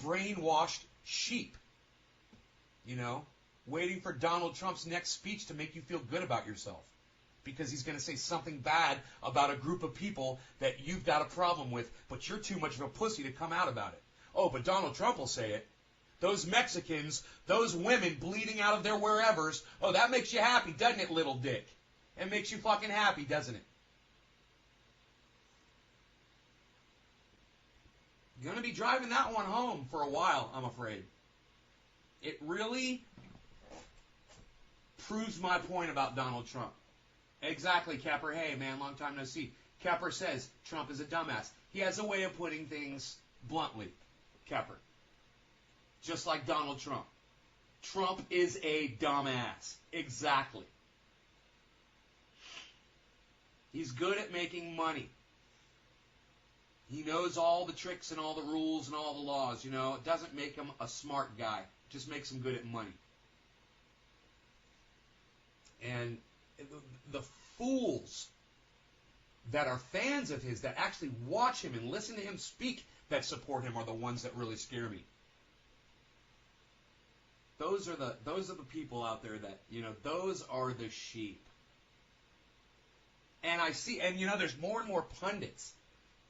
brainwashed sheep. You know, waiting for Donald Trump's next speech to make you feel good about yourself. Because he's going to say something bad about a group of people that you've got a problem with, but you're too much of a pussy to come out about it. Oh, but Donald Trump will say it. Those Mexicans, those women bleeding out of their wherevers, oh, that makes you happy, doesn't it, little dick? It makes you fucking happy, doesn't it? You're going to be driving that one home for a while, I'm afraid. It really proves my point about Donald Trump. Exactly, Capper. Hey, man, long time no see. Capper says Trump is a dumbass. He has a way of putting things bluntly, Capper. Just like Donald Trump. Trump is a dumbass. Exactly. He's good at making money. He knows all the tricks and all the rules and all the laws, you know. It doesn't make him a smart guy. It just makes him good at money. And the fools that are fans of his, that actually watch him and listen to him speak, that support him, are the ones that really scare me. Those are the people out there that, you know, those are the sheep. And I see, and you know, there's more and more pundits.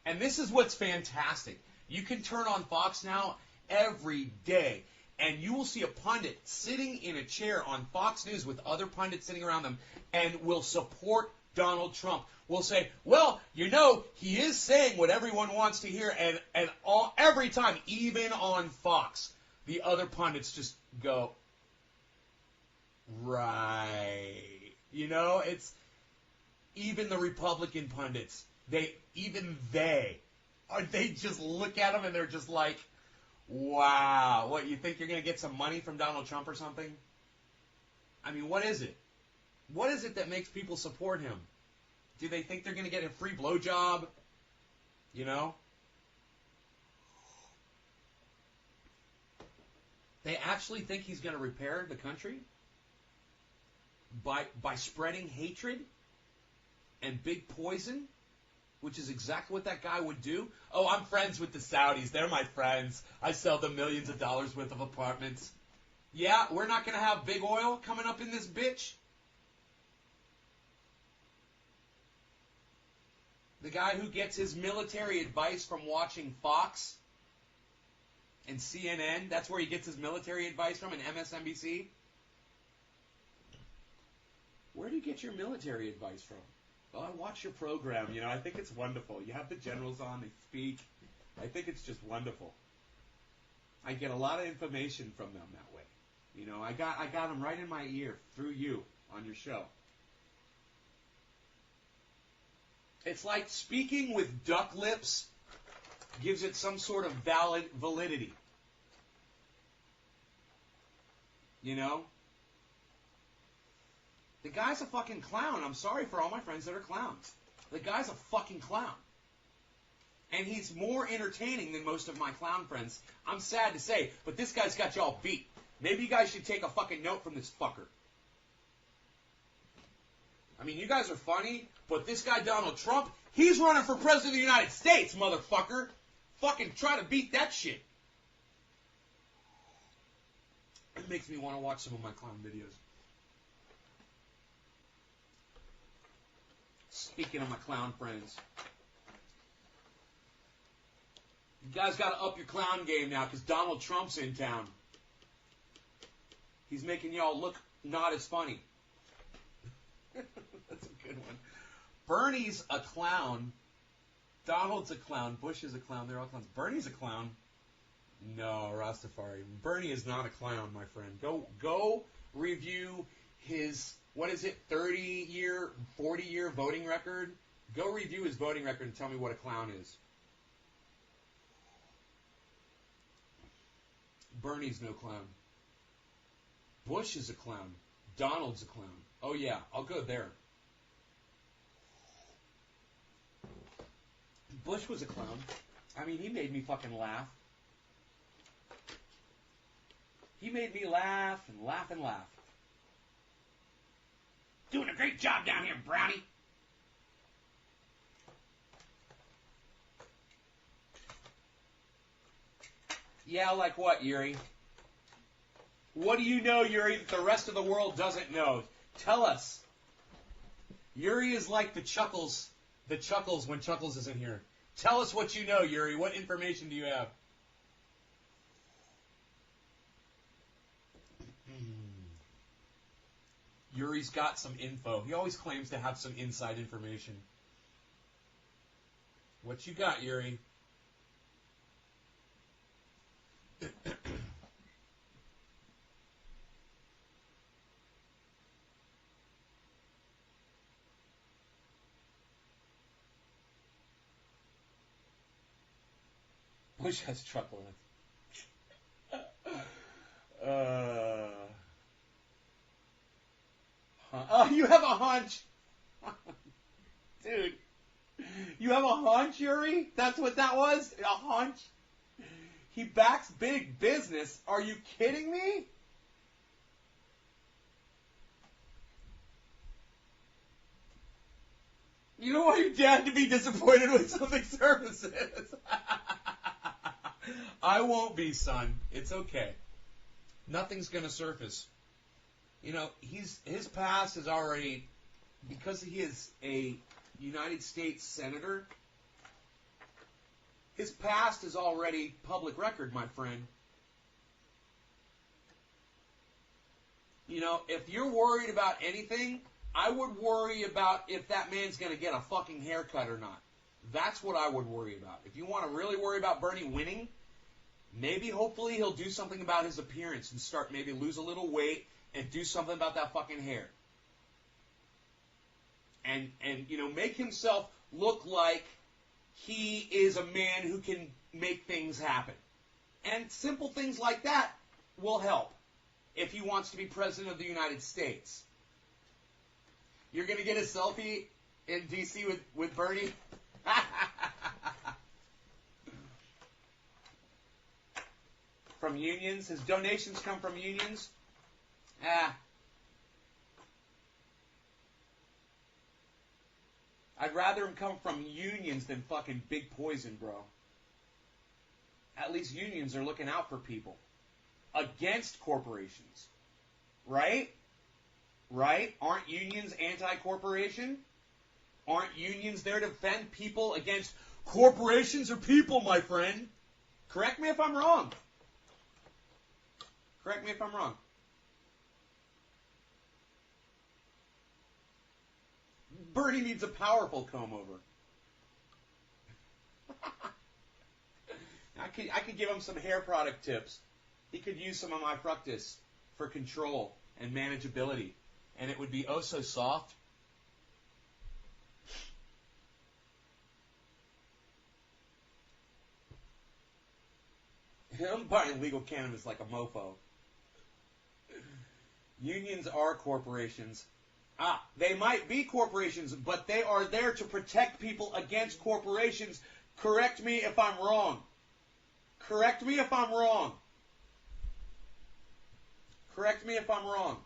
And this is what's fantastic. You can turn on Fox now every day, and you will see a pundit sitting in a chair on Fox News with other pundits sitting around them and will support Donald Trump. Will say, well, you know, he is saying what everyone wants to hear, and every time, even on Fox, the other pundits just go, right. You know, it's even the Republican pundits, they just look at him and they're just like, wow, what, you think you're going to get some money from Donald Trump or something? I mean, what is it? What is it that makes people support him? Do they think they're going to get a free blowjob? You know? They actually think he's going to repair the country by spreading hatred and big poison, which is exactly what that guy would do. Oh, I'm friends with the Saudis. They're my friends. I sell them millions of dollars worth of apartments. Yeah, we're not going to have big oil coming up in this bitch. The guy who gets his military advice from watching Fox and CNN, that's where he gets his military advice from, and MSNBC. Where do you get your military advice from? Well, I watch your program, you know, I think it's wonderful. You have the generals on, they speak. I think it's just wonderful. I get a lot of information from them that way. You know, I got them right in my ear through you on your show. It's like speaking with duck lips gives it some sort of validity. You know? The guy's a fucking clown. I'm sorry for all my friends that are clowns. The guy's a fucking clown. And he's more entertaining than most of my clown friends. I'm sad to say, but this guy's got y'all beat. Maybe you guys should take a fucking note from this fucker. I mean, you guys are funny, but this guy Donald Trump, he's running for president of the United States, motherfucker. Fucking try to beat that shit. It makes me want to watch some of my clown videos. Speaking of my clown friends. You guys got to up your clown game now because Donald Trump's in town. He's making y'all look not as funny. That's a good one. Bernie's a clown. Donald's a clown. Bush is a clown. They're all clowns. Bernie's a clown. No, Rastafari. Bernie is not a clown, my friend. Go review his, 30-year, 40-year voting record. Go review his voting record and tell me what a clown is. Bernie's no clown. Bush is a clown. Donald's a clown. Oh yeah, I'll go there. Bush was a clown. I mean, he made me fucking laugh. He made me laugh and laugh and laugh. Doing a great job down here, Brownie. Yeah, like what, Yuri? What do you know, Yuri, that the rest of the world doesn't know? Tell us. Yuri is like the Chuckles when Chuckles isn't here. Tell us what you know, Yuri. What information do you have? Yuri's got some info. He always claims to have some inside information. What you got, Yuri? Bush has trouble with Oh, you have a hunch. Dude. You have a hunch, Yuri? That's what that was? A hunch? He backs big business. Are you kidding me? You don't want your dad to be disappointed with something services. I won't be, son. It's okay. Nothing's going to surface. You know, his past is already, because he is a United States Senator, his past is already public record, my friend. You know, if you're worried about anything, I would worry about if that man's going to get a fucking haircut or not. That's what I would worry about. If you want to really worry about Bernie winning, maybe hopefully he'll do something about his appearance and start maybe lose a little weight and do something about that fucking hair. And you know, make himself look like he is a man who can make things happen. And simple things like that will help if he wants to be president of the United States. You're going to get a selfie in D.C. with Bernie? From unions? His donations come from unions? I'd rather him come from unions than fucking Big Poison, bro. At least unions are looking out for people. Against corporations. Right? Right? Aren't unions anti-corporation? Aren't unions there to defend people against corporations or people, my friend? Correct me if I'm wrong. Correct me if I'm wrong. Bernie needs a powerful comb-over. I could give him some hair product tips. He could use some of my Fructis for control and manageability. And it would be oh so soft. I'm buying legal cannabis like a mofo. Unions are corporations. They might be corporations, but they are there to protect people against corporations. Correct me if I'm wrong. Correct me if I'm wrong. Correct me if I'm wrong.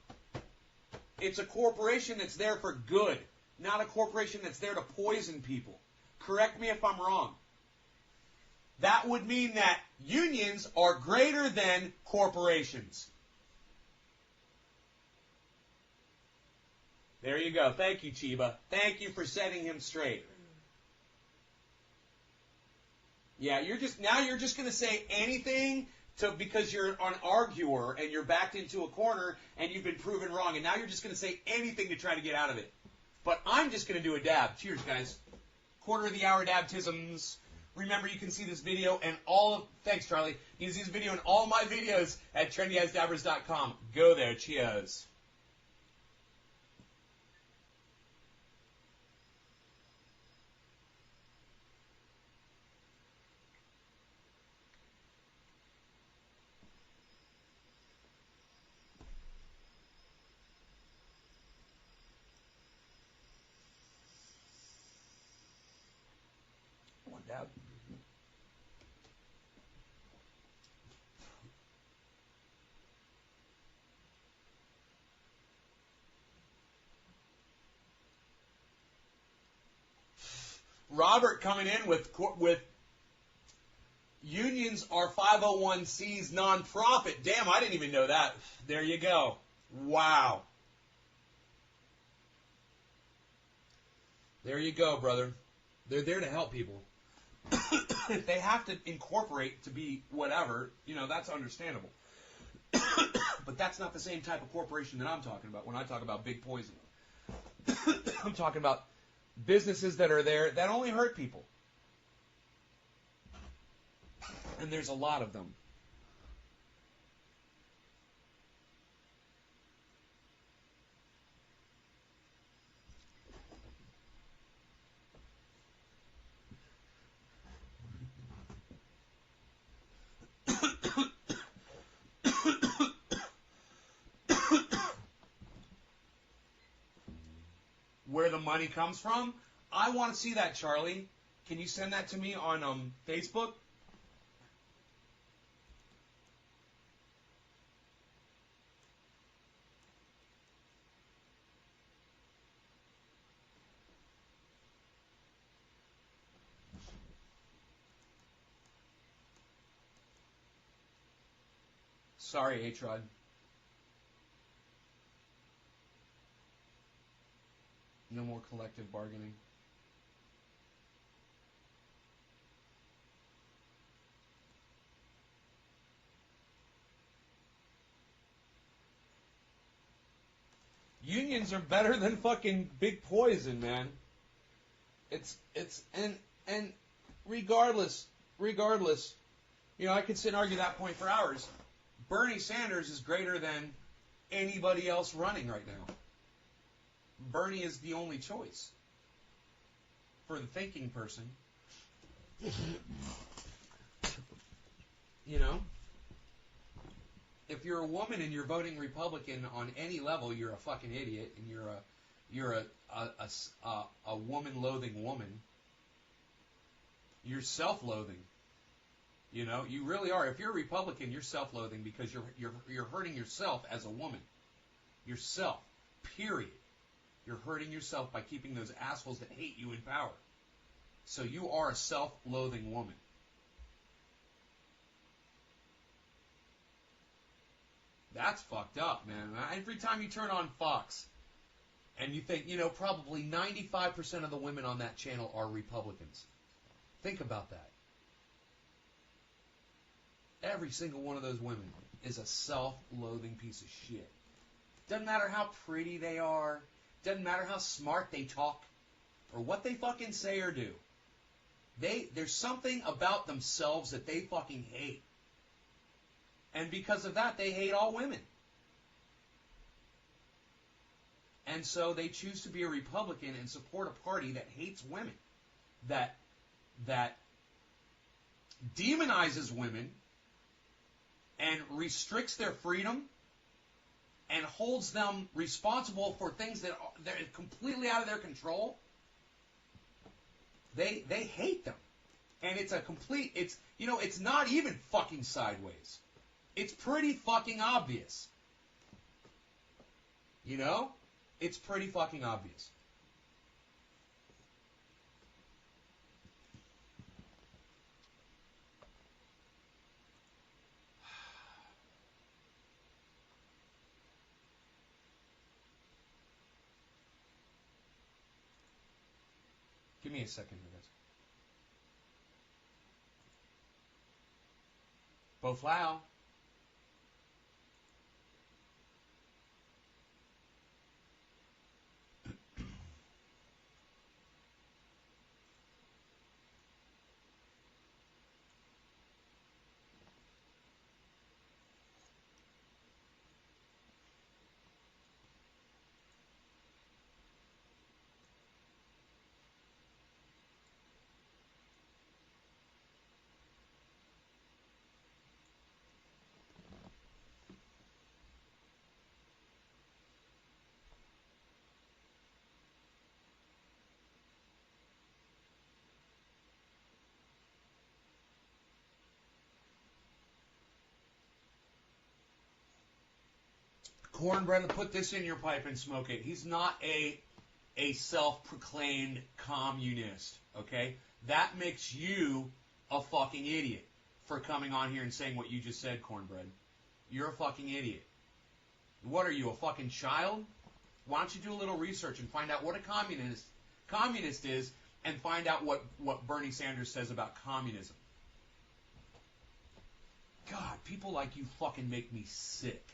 It's a corporation that's there for good, not a corporation that's there to poison people. Correct me if I'm wrong. That would mean that unions are greater than corporations. There you go. Thank you, Chiba. Thank you for setting him straight. Yeah, you're just going to say anything because you're an arguer and you're backed into a corner and you've been proven wrong, and now you're just going to say anything to try to get out of it. But I'm just going to do a dab. Cheers, guys. Quarter of the hour dabtisms. Remember, you can see this video and thanks, Charlie. You can see this video and all my videos at trendyasdabbers.com. Go there. Cheers. One dab. Robert coming in with unions are 501c's nonprofit. Damn, I didn't even know that. There you go. Wow. There you go, brother. They're there to help people. If they have to incorporate to be whatever, that's understandable. But that's not the same type of corporation that I'm talking about when I talk about big poison. I'm talking about businesses that are there that only hurt people. And there's a lot of them. Where the money comes from? I want to see that, Charlie. Can you send that to me on Facebook? Sorry, H-Rod. No more collective bargaining. Unions are better than fucking big poison, man. And regardless, I could sit and argue that point for hours. Bernie Sanders is greater than anybody else running right now. Bernie is the only choice for the thinking person. If you're a woman and you're voting Republican on any level, you're a fucking idiot, and you're a woman-loathing woman. You're self-loathing. You really are. If you're a Republican, you're self-loathing because you're hurting yourself as a woman. Yourself. Period. You're hurting yourself by keeping those assholes that hate you in power. So you are a self-loathing woman. That's fucked up, man. Every time you turn on Fox and you think, probably 95% of the women on that channel are Republicans. Think about that. Every single one of those women is a self-loathing piece of shit. Doesn't matter how pretty they are. Doesn't matter how smart they talk or what they fucking say or do. There's something about themselves that they fucking hate. And because of that, they hate all women. And so they choose to be a Republican and support a party that hates women. That demonizes women and restricts their freedom and holds them responsible for things that are completely out of their control. They hate them. And it's it's not even fucking sideways. It's pretty fucking obvious. It's pretty fucking obvious. Give me a second here, guys. Boflau. Cornbread, put this in your pipe and smoke it. He's not a self-proclaimed communist, okay? That makes you a fucking idiot for coming on here and saying what you just said, Cornbread. You're a fucking idiot. What are you, a fucking child? Why don't you do a little research and find out what a communist is, and find out what Bernie Sanders says about communism. God, people like you fucking make me sick.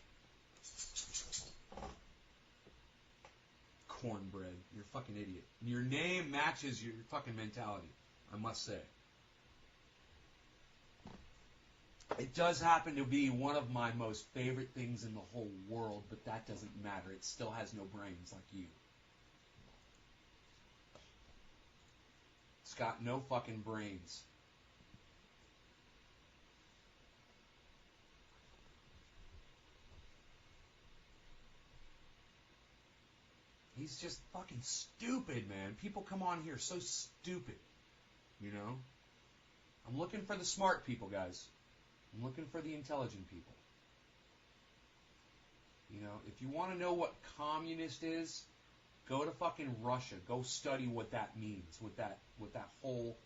Cornbread. You're a fucking idiot. Your name matches your fucking mentality, I must say. It does happen to be one of my most favorite things in the whole world, but that doesn't matter. It still has no brains like you. It's got no fucking brains. He's just fucking stupid, man. People come on here so stupid, you know? I'm looking for the smart people, guys. I'm looking for the intelligent people. You know, if you want to know what communist is, go to fucking Russia. Go study what that means, what that whole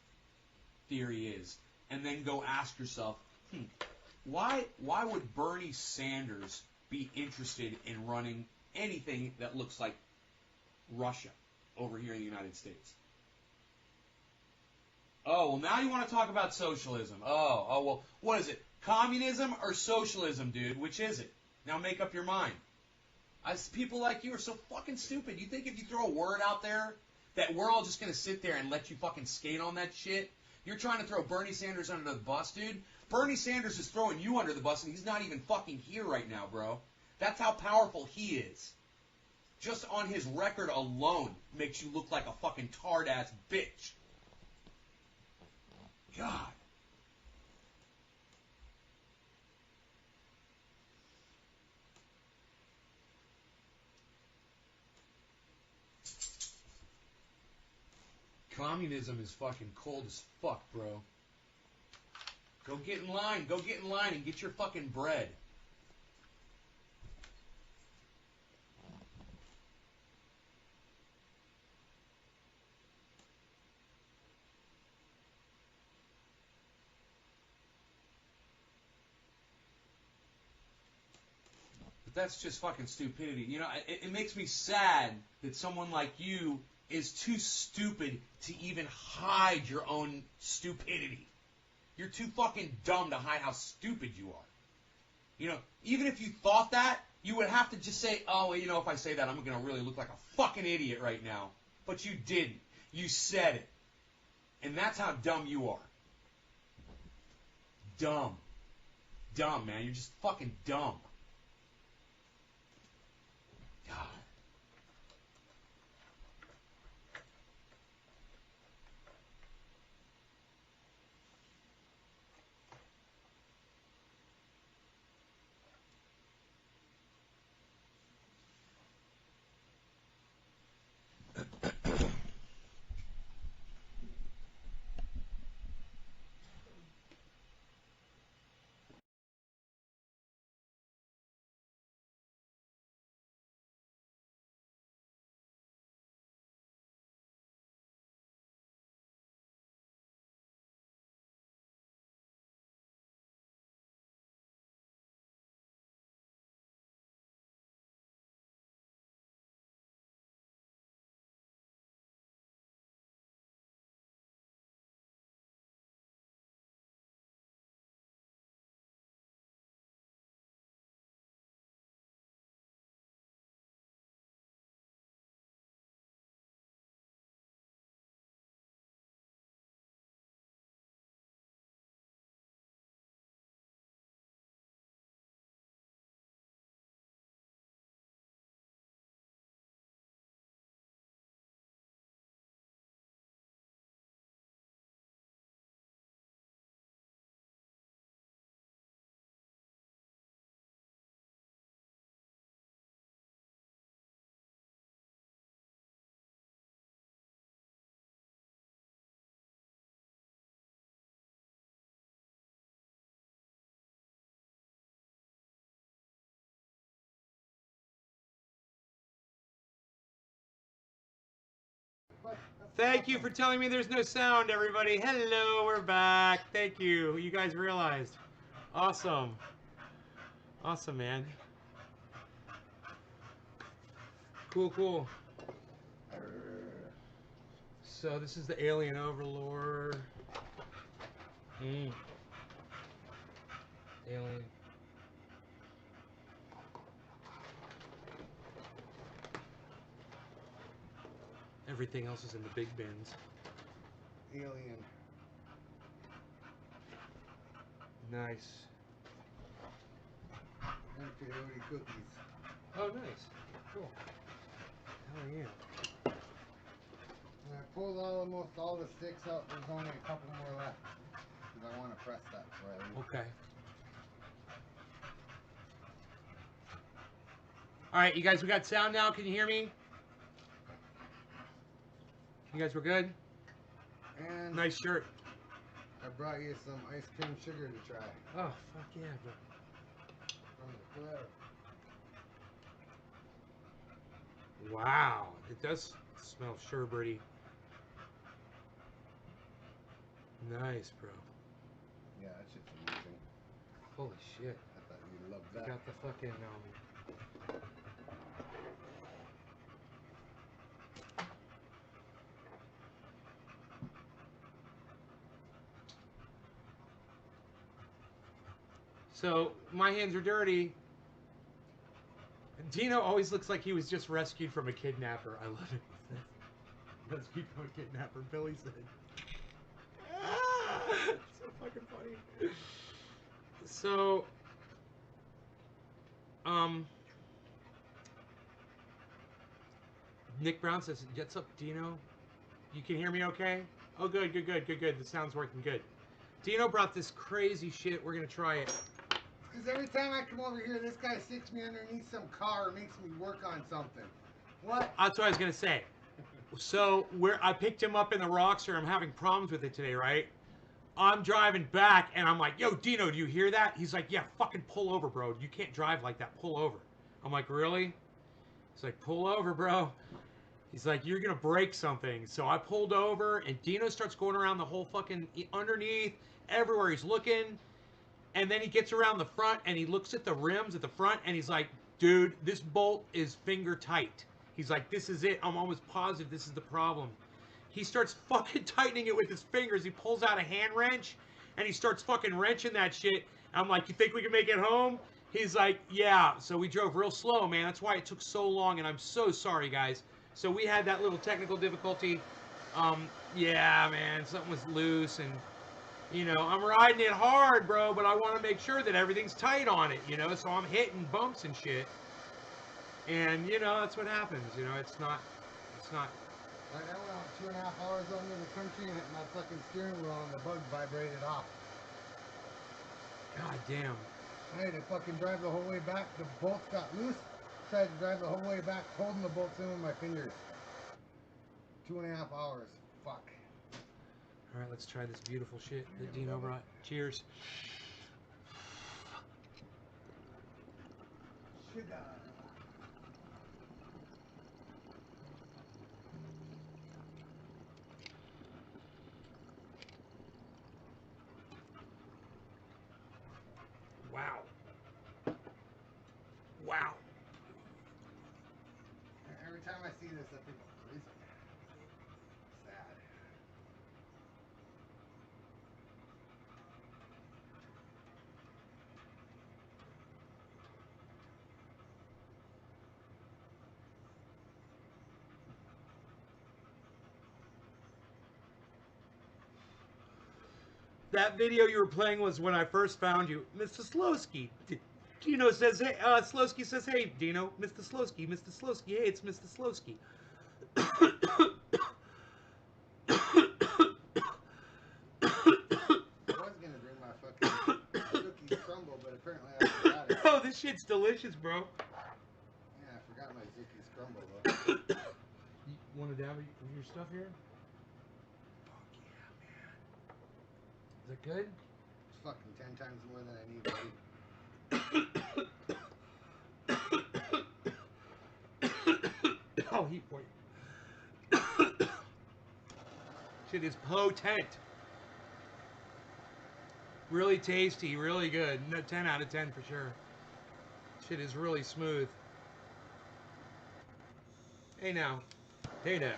theory is. And then go ask yourself, why would Bernie Sanders be interested in running anything that looks like Russia over here in the United States? Oh, well, now you want to talk about socialism. Oh, well, what is it? Communism or socialism, dude? Which is it? Now make up your mind. People like you are so fucking stupid. You think if you throw a word out there that we're all just going to sit there and let you fucking skate on that shit? You're trying to throw Bernie Sanders under the bus, dude? Bernie Sanders is throwing you under the bus, and he's not even fucking here right now, bro. That's how powerful he is. Just on his record alone makes you look like a fucking tard-ass bitch. God. Communism is fucking cold as fuck, bro. Go get in line. Go get in line and get your fucking bread. But that's just fucking stupidity. You know, it makes me sad that someone like you is too stupid to even hide your own stupidity. You're too fucking dumb to hide how stupid you are. You know, even if you thought that, you would have to just say, oh, you know, if I say that, I'm going to really look like a fucking idiot right now. But you didn't. You said it. And that's how dumb you are. Dumb. Dumb, man. You're just fucking dumb. God. Thank you for telling me there's no sound, everybody. Hello, we're back. Thank you. You guys realized. Awesome. Awesome, man. Cool, cool. So this is the Alien Overlord. Alien. Everything else is in the big bins. Alien. Nice. And peyote cookies. Oh, nice. Cool. Hell yeah. And I pulled almost all the sticks out. There's only a couple more left. Because I want to press that before I leave. Okay. All right, you guys, we got sound now. Can you hear me? You guys were good? And Nice shirt. I brought you some ice cream sugar to try. Oh, fuck yeah, bro. From the club. Wow. It does smell sherbety. Nice, bro. Yeah, that shit's amazing. Holy shit. I thought you'd love I that. got the fucking, So, my hands are dirty. Dino always looks like he was just rescued from a kidnapper. I love it. Rescued from a kidnapper, Billy said. So fucking funny. So, Nick Brown says, "Gets up, Dino. You can hear me okay? Oh, good. The sound's working good. Dino brought this crazy shit. We're gonna try it. Because every time I come over here, this guy sticks me underneath some car, makes me work on something. What? That's what I was gonna say. So I picked him up in the Rockster. I'm having problems with it today, right? I'm driving back and I'm like, "Yo, Dino, do you hear that?" He's like, "Yeah, fucking pull over, bro. You can't drive like that. Pull over." I'm like, "Really?" He's like, "Pull over, bro." He's like, "You're gonna break something." So I pulled over and Dino starts going around the whole fucking underneath, everywhere he's looking. And then he gets around the front and he looks at the rims at the front and he's like, "Dude, this bolt is finger tight." He's like, "This is it. I'm almost positive this is the problem." He starts fucking tightening it with his fingers. He pulls out a hand wrench and he starts fucking wrenching that shit. I'm like, "You think we can make it home?" He's like, "Yeah." So we drove real slow, man. That's why it took so long and I'm so sorry, guys. So we had that little technical difficulty. Yeah, man, something was loose and you know, I'm riding it hard, bro, but I want to make sure that everything's tight on it, you know, so I'm hitting bumps and shit. And, you know, that's what happens, you know, it's not. Like I went out 2.5 hours under the country and hit my fucking steering wheel and the bug vibrated off. God damn. I had to fucking drive the whole way back. The bolts got loose. Tried to drive the whole way back, holding the bolts in with my fingers. 2.5 hours. Fuck. All right, let's try this beautiful shit that Dino brought. Cheers. Sugar. Wow. Wow. Every time I see this, I think I'm crazy. Sad. That video you were playing was when I first found you. Mr. Slowski. Dino says, hey, Slowski says, "Hey, Dino, Mr. Slowski, Mr. Slowski, hey, it's Mr. Slowski." I was gonna bring my fucking cookies crumble, but apparently I forgot it. Oh, this shit's delicious, bro. Yeah, I forgot my Zuki's crumble though. You want to dab your stuff here? Fuck yeah, man. Is it good? It's fucking 10 times more than I need to be. Oh, heat point. Shit is potent. Really tasty, really good. No, 10 out of 10 for sure. Shit is really smooth. Hey now. Hey now.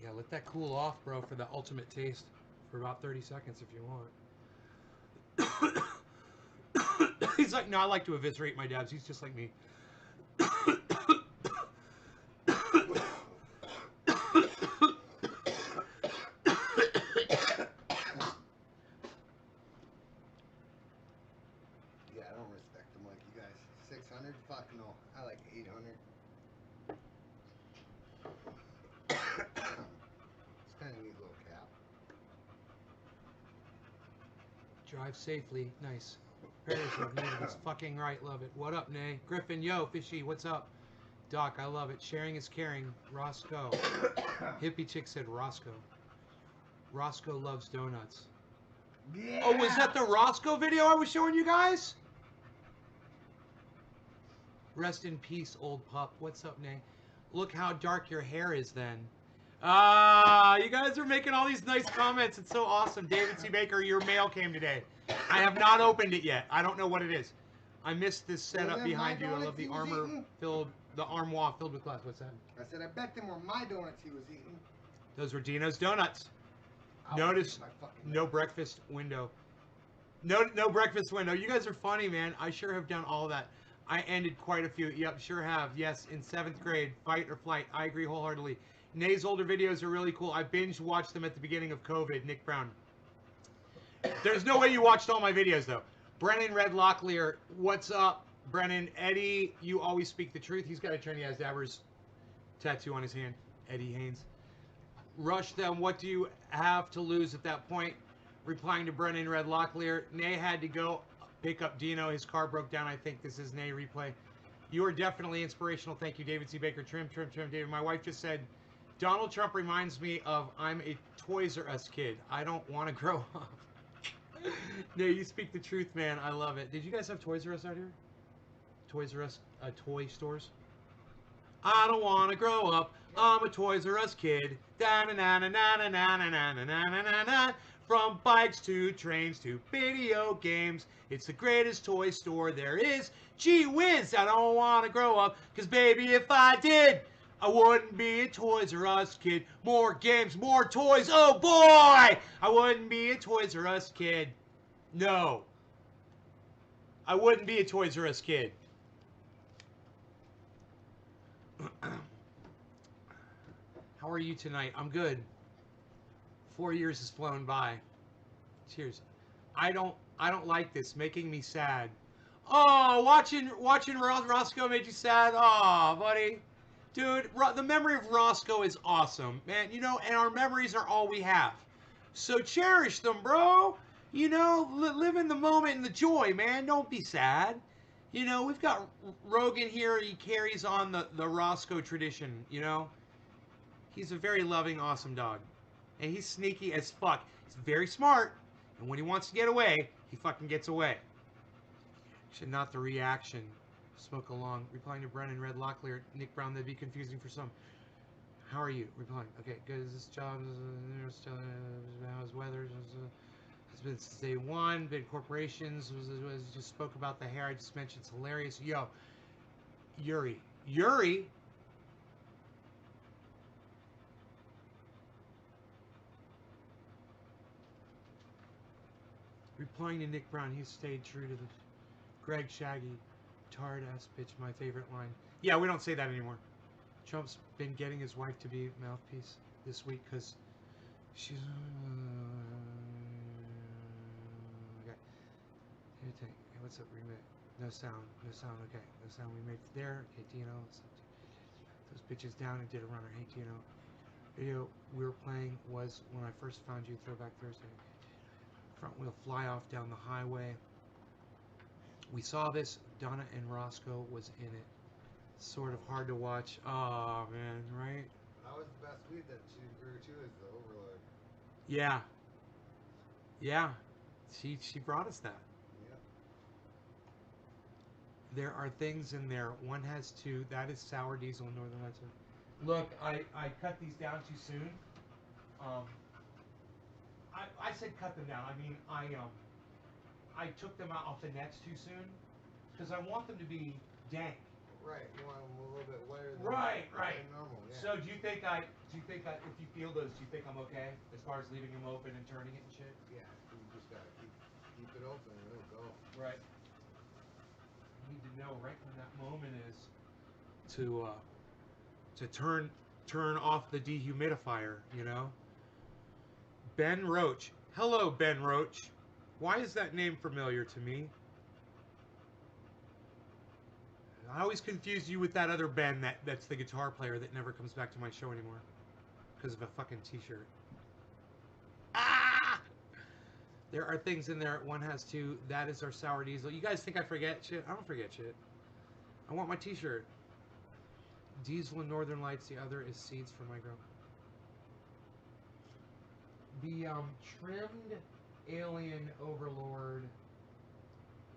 Yeah, let that cool off, bro, for the ultimate taste. For about 30 seconds if you want. He's like, no, I like to eviscerate my dabs. He's just like me. Yeah, I don't respect them like you guys. 600? Fuck no. I like 800. It's kind of a neat little cap. Drive safely. Nice. Prayers love me. That's fucking right. Love it. What up, Nay? Griffin, yo, Fishy, what's up? Doc, I love it. Sharing is caring. Roscoe. Hippie chick said Roscoe. Roscoe loves donuts. Yeah. Oh, was that the Roscoe video I was showing you guys? Rest in peace, old pup. What's up, Nay? Look how dark your hair is then. Ah, you guys are making all these nice comments. It's so awesome. David C. Baker, your mail came today. I have not opened it yet. I don't know what it is. I missed this setup behind you. I love the armoire filled with glass. What's that? I said, I bet them were my donuts he was eating. Those were Dino's donuts. I'll Notice eat my fucking no breakfast window. No breakfast window. You guys are funny, man. I sure have done all that. I ended quite a few. Yep, sure have. Yes, in 7th grade, fight or flight. I agree wholeheartedly. Nay's older videos are really cool. I binge watched them at the beginning of COVID. Nick Brown. There's no way you watched all my videos, though. Brennan Red Locklear, what's up? Brennan, Eddie, you always speak the truth. He's got a Trini Dabbers tattoo on his hand. Eddie Haynes. Rush them. What do you have to lose at that point? Replying to Brennan Red Locklear, Nay had to go pick up Dino. His car broke down. I think this is Nay replay. You are definitely inspirational. Thank you, David C. Baker. Trim. David, my wife just said, Donald Trump reminds me of I'm a Toys R Us kid. I don't want to grow up. No, you speak the truth, man. I love it. Did you guys have Toys R Us out here? Toys R Us toy stores? I don't want to grow up. I'm a Toys R Us kid. Da-na-na-na-na-na-na-na-na-na-na-na. From bikes to trains to video games, it's the greatest toy store there is. Gee whiz, I don't want to grow up, because baby, if I did, I wouldn't be a Toys R Us kid. More games, more toys, oh boy! I wouldn't be a Toys R Us kid. No. I wouldn't be a Toys R Us kid. How are you tonight? I'm good. 4 years has flown by. Cheers. I don't like this. Making me sad. Oh, watching Roscoe made you sad. Oh, buddy. Dude, the memory of Roscoe is awesome, man. You know, and our memories are all we have. So cherish them, bro. You know, live in the moment and the joy, man. Don't be sad. You know, we've got Rogan here. He carries on the Roscoe tradition, you know. He's a very loving, awesome dog. And he's sneaky as fuck. He's very smart. And when he wants to get away, he fucking gets away. Should not the reaction. Smoke along. Replying to Brennan Red Locklear. Nick Brown, that'd be confusing for some. How are you? Replying. Okay, good. Is this job? How's weather? It's been since day one. Big corporations. Just spoke about the hair. I just mentioned it's hilarious. Yo. Yuri. Replying to Nick Brown, he stayed true to the Greg Shaggy, tard ass bitch, my favorite line. Yeah, we don't say that anymore. Trump's been getting his wife to be mouthpiece this week because she's okay. Hey, what's up, remit? No sound. Okay, no sound. We made there. Okay, Dino. Those bitches down and did a runner. Hey, Dino. Video we were playing was when I first found you. Throwback Thursday. Front wheel fly off down the highway. We saw this. Donna and Roscoe was in it. Sort of hard to watch. Oh man, right? I was the best weed that she grew too, is the Overlord. Yeah. Yeah. She brought us that. Yep. There are things in there. One has two. That is sour diesel Northern Lights. Look, I cut these down too soon. I said cut them down. I mean, I took them out off the nets too soon because I want them to be dank. Right. You want them a little bit wetter than Right. than normal. Yeah. So do you think if you feel those, do you think I'm okay as far as leaving them open and turning it and shit? Yeah. You just gotta keep it open and it'll go. Right. I need to know right when that moment is to turn off the dehumidifier, you know? Ben Roach. Hello, Ben Roach. Why is that name familiar to me? I always confuse you with that other Ben that's the guitar player that never comes back to my show anymore because of a fucking t-shirt. Ah! There are things in there. One has two. That is our sour diesel. You guys think I forget shit? I don't forget shit. I want my t-shirt. Diesel and Northern Lights. The other is seeds for micro. The trimmed Alien Overlord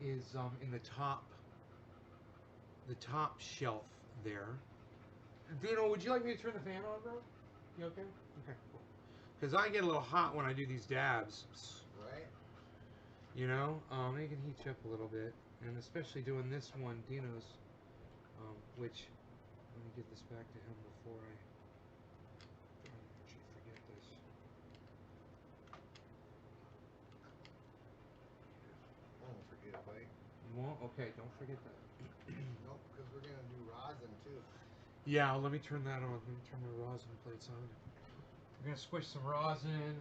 is in the top shelf there. Dino, would you like me to turn the fan on, bro? You okay? Okay, cool. Because I get a little hot when I do these dabs. Right. You know, it can heat you up a little bit, and especially doing this one, Dino's, which let me get this back to him before I actually forget this. I won't forget, buddy. You won't? Okay, don't forget that. Nope, because we're gonna do rosin too. Yeah, let me turn that on. Let me turn my rosin plates on. We're gonna squish some rosin.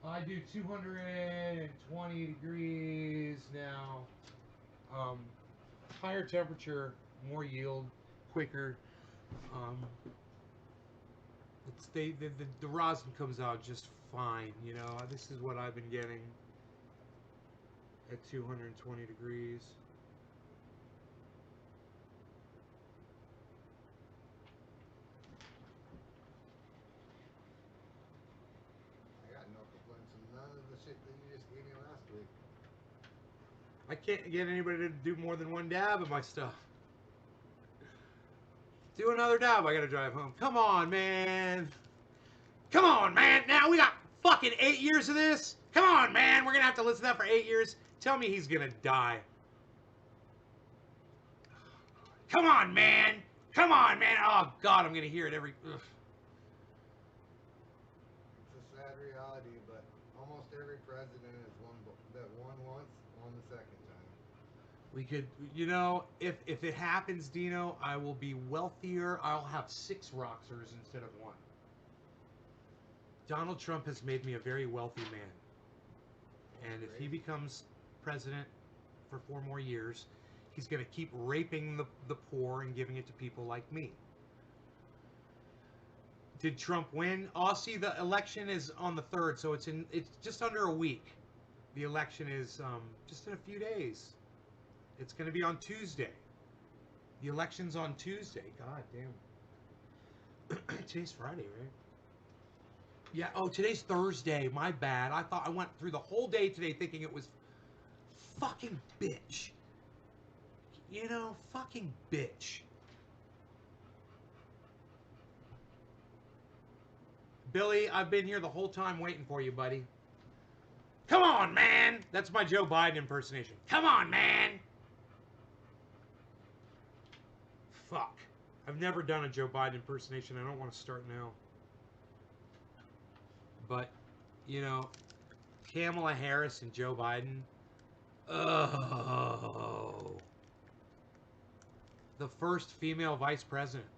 I do 220 degrees now. Higher temperature, more yield, quicker. The rosin comes out just fine. You know, this is what I've been getting at 220 degrees. I got no complaints on none of the shit that you just gave me last week. I can't get anybody to do more than one dab of my stuff. Do another dab, I gotta drive home. Come on, man. Come on, man. Now we got fucking 8 years of this. Come on, man. We're gonna have to listen to that for 8 years. Tell me he's gonna die. Come on, man. Come on, man. Oh, God, I'm gonna hear it every... Ugh. It's a sad reality, but almost every president is one that won once, won the second time. We could, you know, if it happens, Dino, I will be wealthier. I'll have 6 Roxers instead of 1. Donald Trump has made me a very wealthy man. And if he becomes president for 4 more years, he's going to keep raping the poor and giving it to people like me. Did Trump win? Oh, see, the election is on the 3rd, so it's just under a week. The election is just in a few days. It's going to be on Tuesday. The election's on Tuesday. God damn. Today's Friday, right? Yeah, oh, today's Thursday. My bad. I thought I went through the whole day today thinking it was fucking bitch. You know, fucking bitch. Billy, I've been here the whole time waiting for you, buddy. Come on, man! That's my Joe Biden impersonation. Come on, man! Fuck. I've never done a Joe Biden impersonation. I don't want to start now. But, you know, Kamala Harris and Joe Biden. Oh. The first female vice president.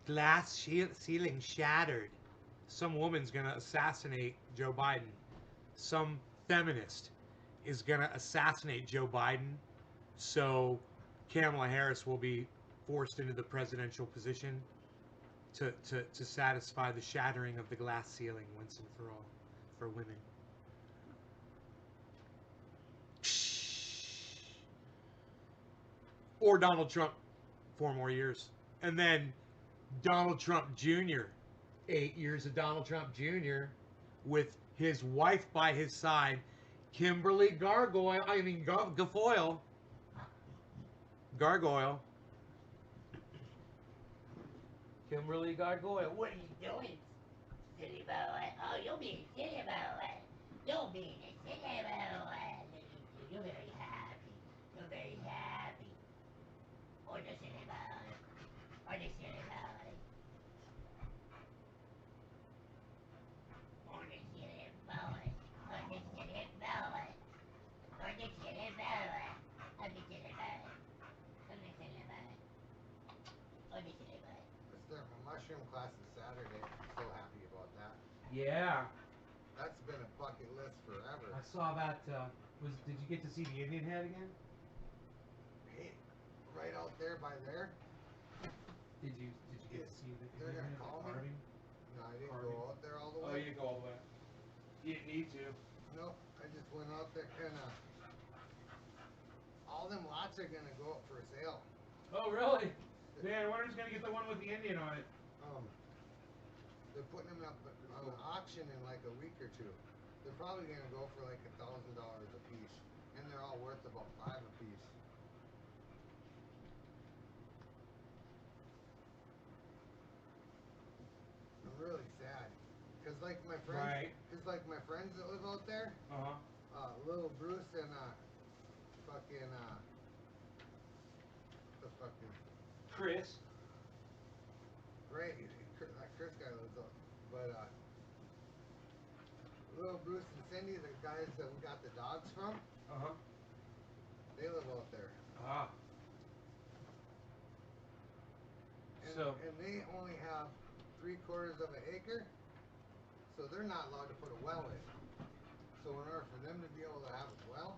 Glass ceiling shattered. Some woman's going to assassinate Joe Biden. Some feminist is going to assassinate Joe Biden. So Kamala Harris will be forced into the presidential position to satisfy the shattering of the glass ceiling once and for all for women. Or Donald Trump 4 more years. And then Donald Trump Jr., 8 years of Donald Trump Jr. with his wife by his side, Kimberly Guilfoyle. Gargoyle. Kimberly Gargoyle. What are you doing, silly boy? Oh, you're being silly boy. You're being a silly boy. You're very happy. You're very happy. Oh, the silly boy. Oh, the silly boy. Oh, the silly boy. Oh, the silly boy. Oh, the silly boy. Oh, the silly boy. Oh, the silly boy. Oh, the silly boy. I start my mushroom class is Saturday. I'm so happy about that. Yeah. That's been a bucket list forever. I saw that. Did you get to see the Indian head again? Hey, right out there by there. Did you get to see the They're Indian gonna head call me? carving? No, I didn't Carving. go out there all the Oh, way. you didn't go all the way. You didn't need to. No, I just went out there and all them lots are gonna go up for sale. Oh, really? Man, I wonder who's gonna get the one with the Indian on it. They're putting them up on an auction in like a week or two. They're probably gonna go for like $1,000 a piece, and they're all worth about $5 a piece. I'm really sad, cause like my friends, Right. my friends that live out there, little Bruce and fucking the fucking Chris. right, that Chris guy lives out, but little Bruce and Cindy, the guys that we got the dogs from, they live out there. Ah. And, So- and they only have 3/4 of an acre, so they're not allowed to put a well in. So in order for them to be able to have a well,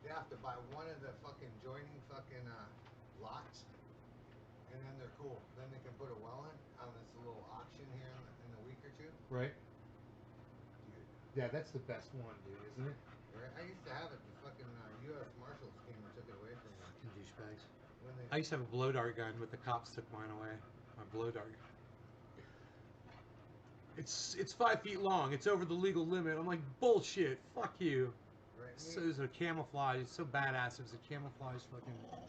they have to buy one of the fucking joining fucking lots, and then they're cool. Then they can put a well in on this little auction here in a week or two. Right. Dude, Yeah, that's the best one, dude, isn't it? right? I used to have it. The fucking U.S. Marshals came and took it away from me. Fucking douchebags. When they, I used to have a blow dart gun, but the cops took mine away. My blow dart. It's 5 feet long. It's over the legal limit. I'm like, bullshit. Fuck you. right, So it was a camouflage. It's so badass. It was a camouflage fucking me and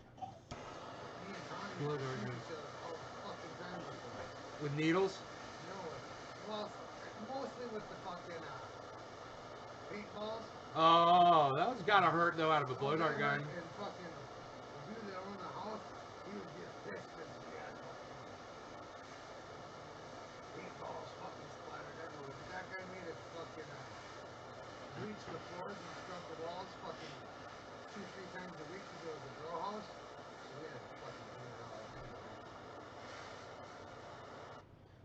Tommy blow used to dart shoot gun. each other all the fucking time before. With needles. No, well, mostly with the fucking paintballs. Oh, that was gotta hurt though out of a blow Oh, dart that gun. hurt. And fucking the dude that owned the house, he would get pissed because he had paintballs fucking splattered everywhere. But that guy made it fucking bleach the floors and scrub the walls fucking 2-3 times a week because it was a grow house. So we had to fucking clean it all up.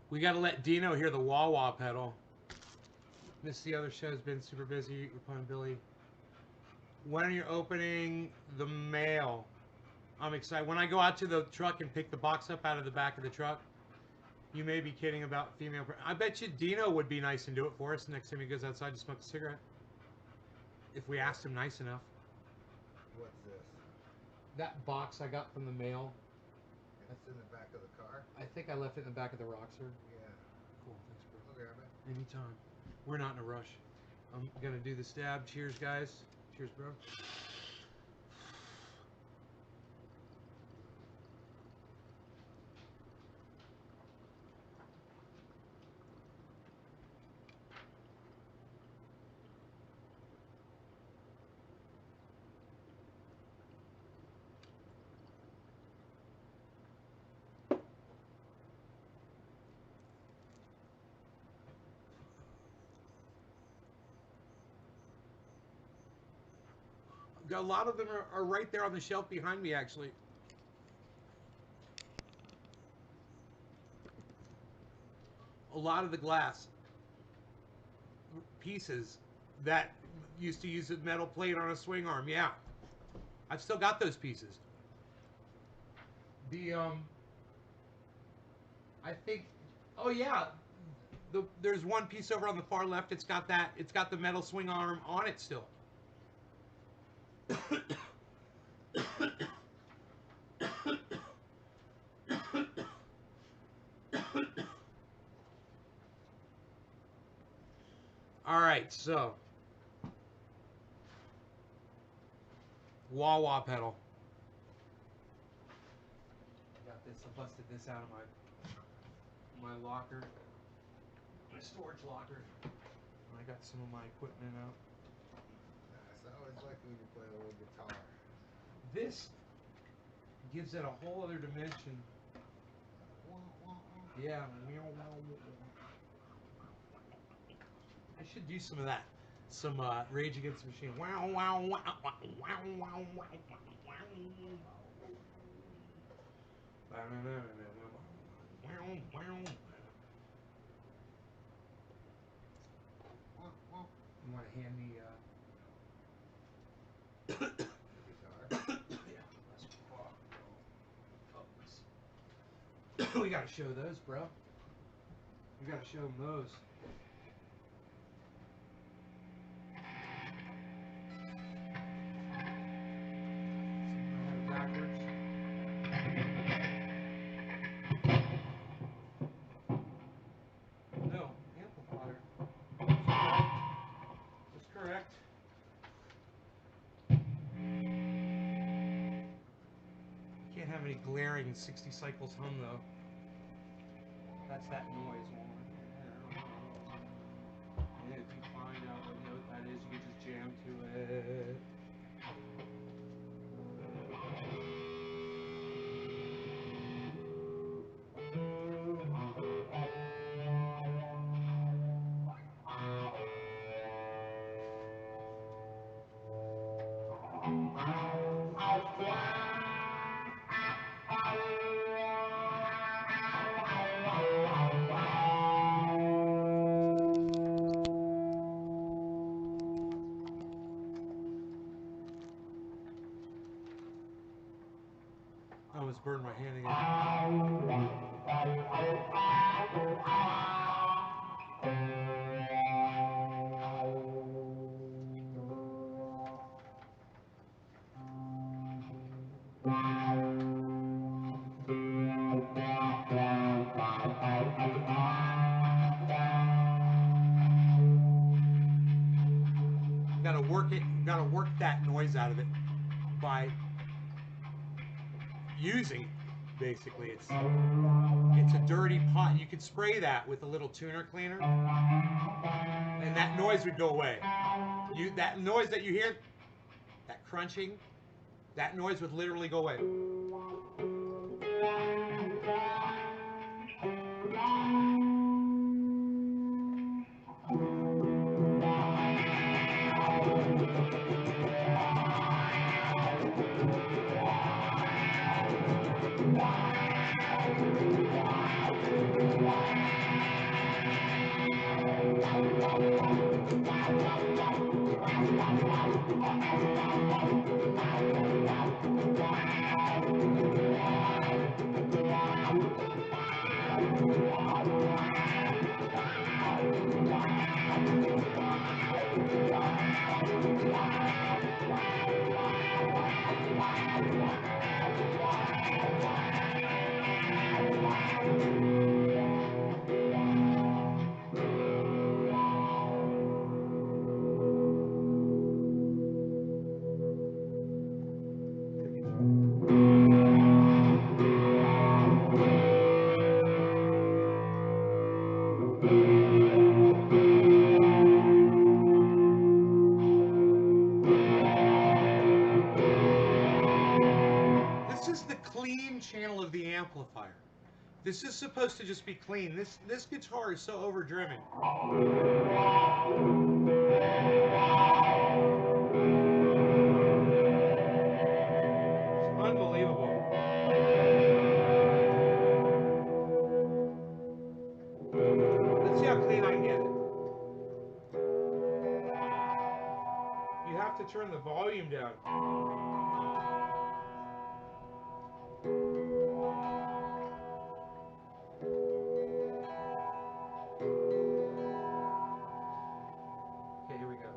We gotta let Dino hear the wah wah pedal. Missed the other show's been super busy. We're playing Billy. When are you opening the mail? I'm excited. When I go out to the truck and pick the box up out of the back of the truck, you may be kidding about female. I bet you Dino would be nice and do it for us next time he goes outside to smoke a cigarette. If we asked him nice enough. What's this? That box I got from the mail, It's in the back of the car? I think I left it in the back of the Roxer. Yeah. Cool, thanks, bro. I'll grab it. Anytime. We're not in a rush. I'm gonna do the stab. Cheers, guys. Cheers, bro. A lot of them are right there on the shelf behind me, actually. A lot of the glass pieces that used to use a metal plate on a swing arm, yeah. I've still got those pieces. I think, oh yeah, there's one piece over on the far left. It's got the metal swing arm on it still. All right, so wah-wah pedal. Got this. I busted this out of my locker, my storage locker. I got some of my equipment out. Nice. I always like when you play a little guitar. This gives it a whole other dimension. Yeah. I should do some of that. Some Rage Against the Machine. Wow, wow, wow, wow, wow, wow, wow, wow. You want to hand me we gotta show those, bro. We gotta show them those. Backwards. No, amplifier. That's correct. Can't have any glaring 60 cycles hum though. That's that noise one. And if you find out what note that is, you can just jam to it. I almost burned my hand again. Gotta work that noise out of it by using it. Basically, it's a dirty pot. You could spray that with a little tuner cleaner, and that noise would go away. That noise that you hear, that crunching, that noise would literally go away. Channel of the amplifier. This is supposed to just be clean. This guitar is so overdriven. It's unbelievable. Let's see how clean I can get it. You have to turn the volume down. Okay, here we go.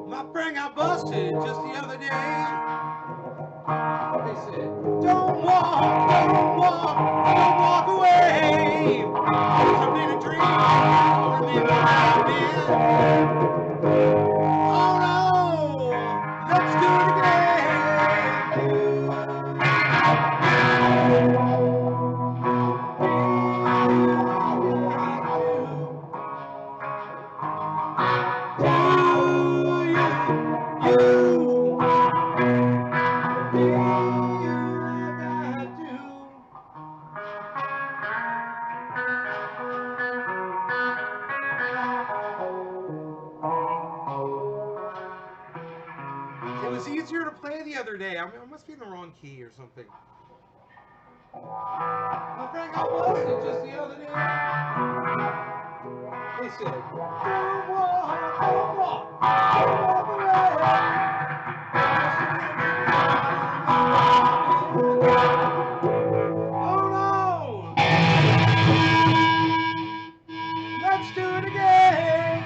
My friend got busted just the other day. They said, don't walk away. I've been a dream, remember I've been. Oh no, let's do it It was easier to play the other day. I must be in the wrong key or something. My friend got busted just the other day. They said, don't walk away. Oh no! Let's do it again.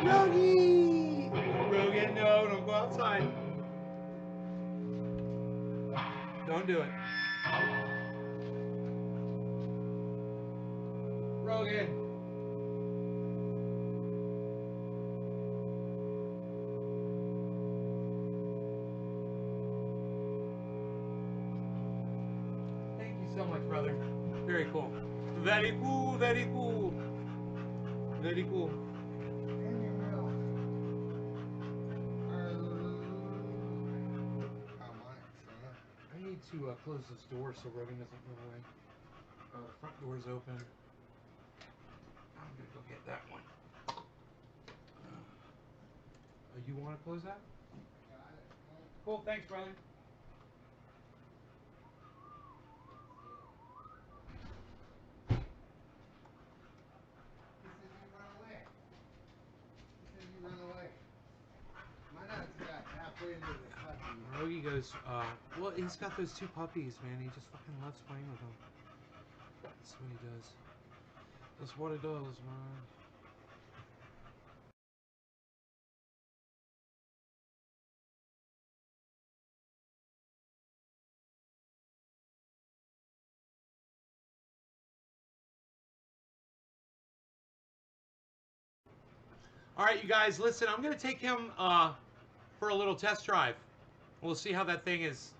Rogie! Rogan, no, don't go outside. Don't do it. Rogan. Thank you so much, brother. Very cool. Very cool, very cool. Very cool. I need to close this door so Rogan doesn't run away. The front door's open. I'm gonna go get that one. You want to close that? Cool, thanks, brother. Rogie goes, well, he's got those two puppies, man. He just fucking loves playing with them. That's what he does. That's what he does, man. All right, you guys, listen, I'm going to take him for a little test drive. We'll see how that thing is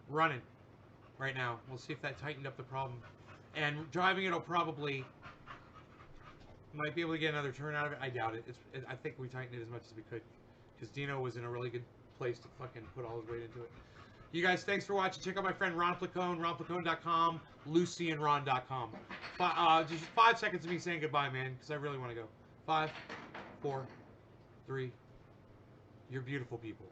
running right now. We'll see if that tightened up the problem. And driving it will probably, might be able to get another turn out of it. I doubt it. I think we tightened it as much as we could because Dino was in a really good place to fucking put all his weight into it. You guys, thanks for watching. Check out my friend Ron Placone, ronplacone.com, lucyandron.com. Just 5 seconds of me saying goodbye, man, because I really want to go. 5, 4, 3. You're beautiful people.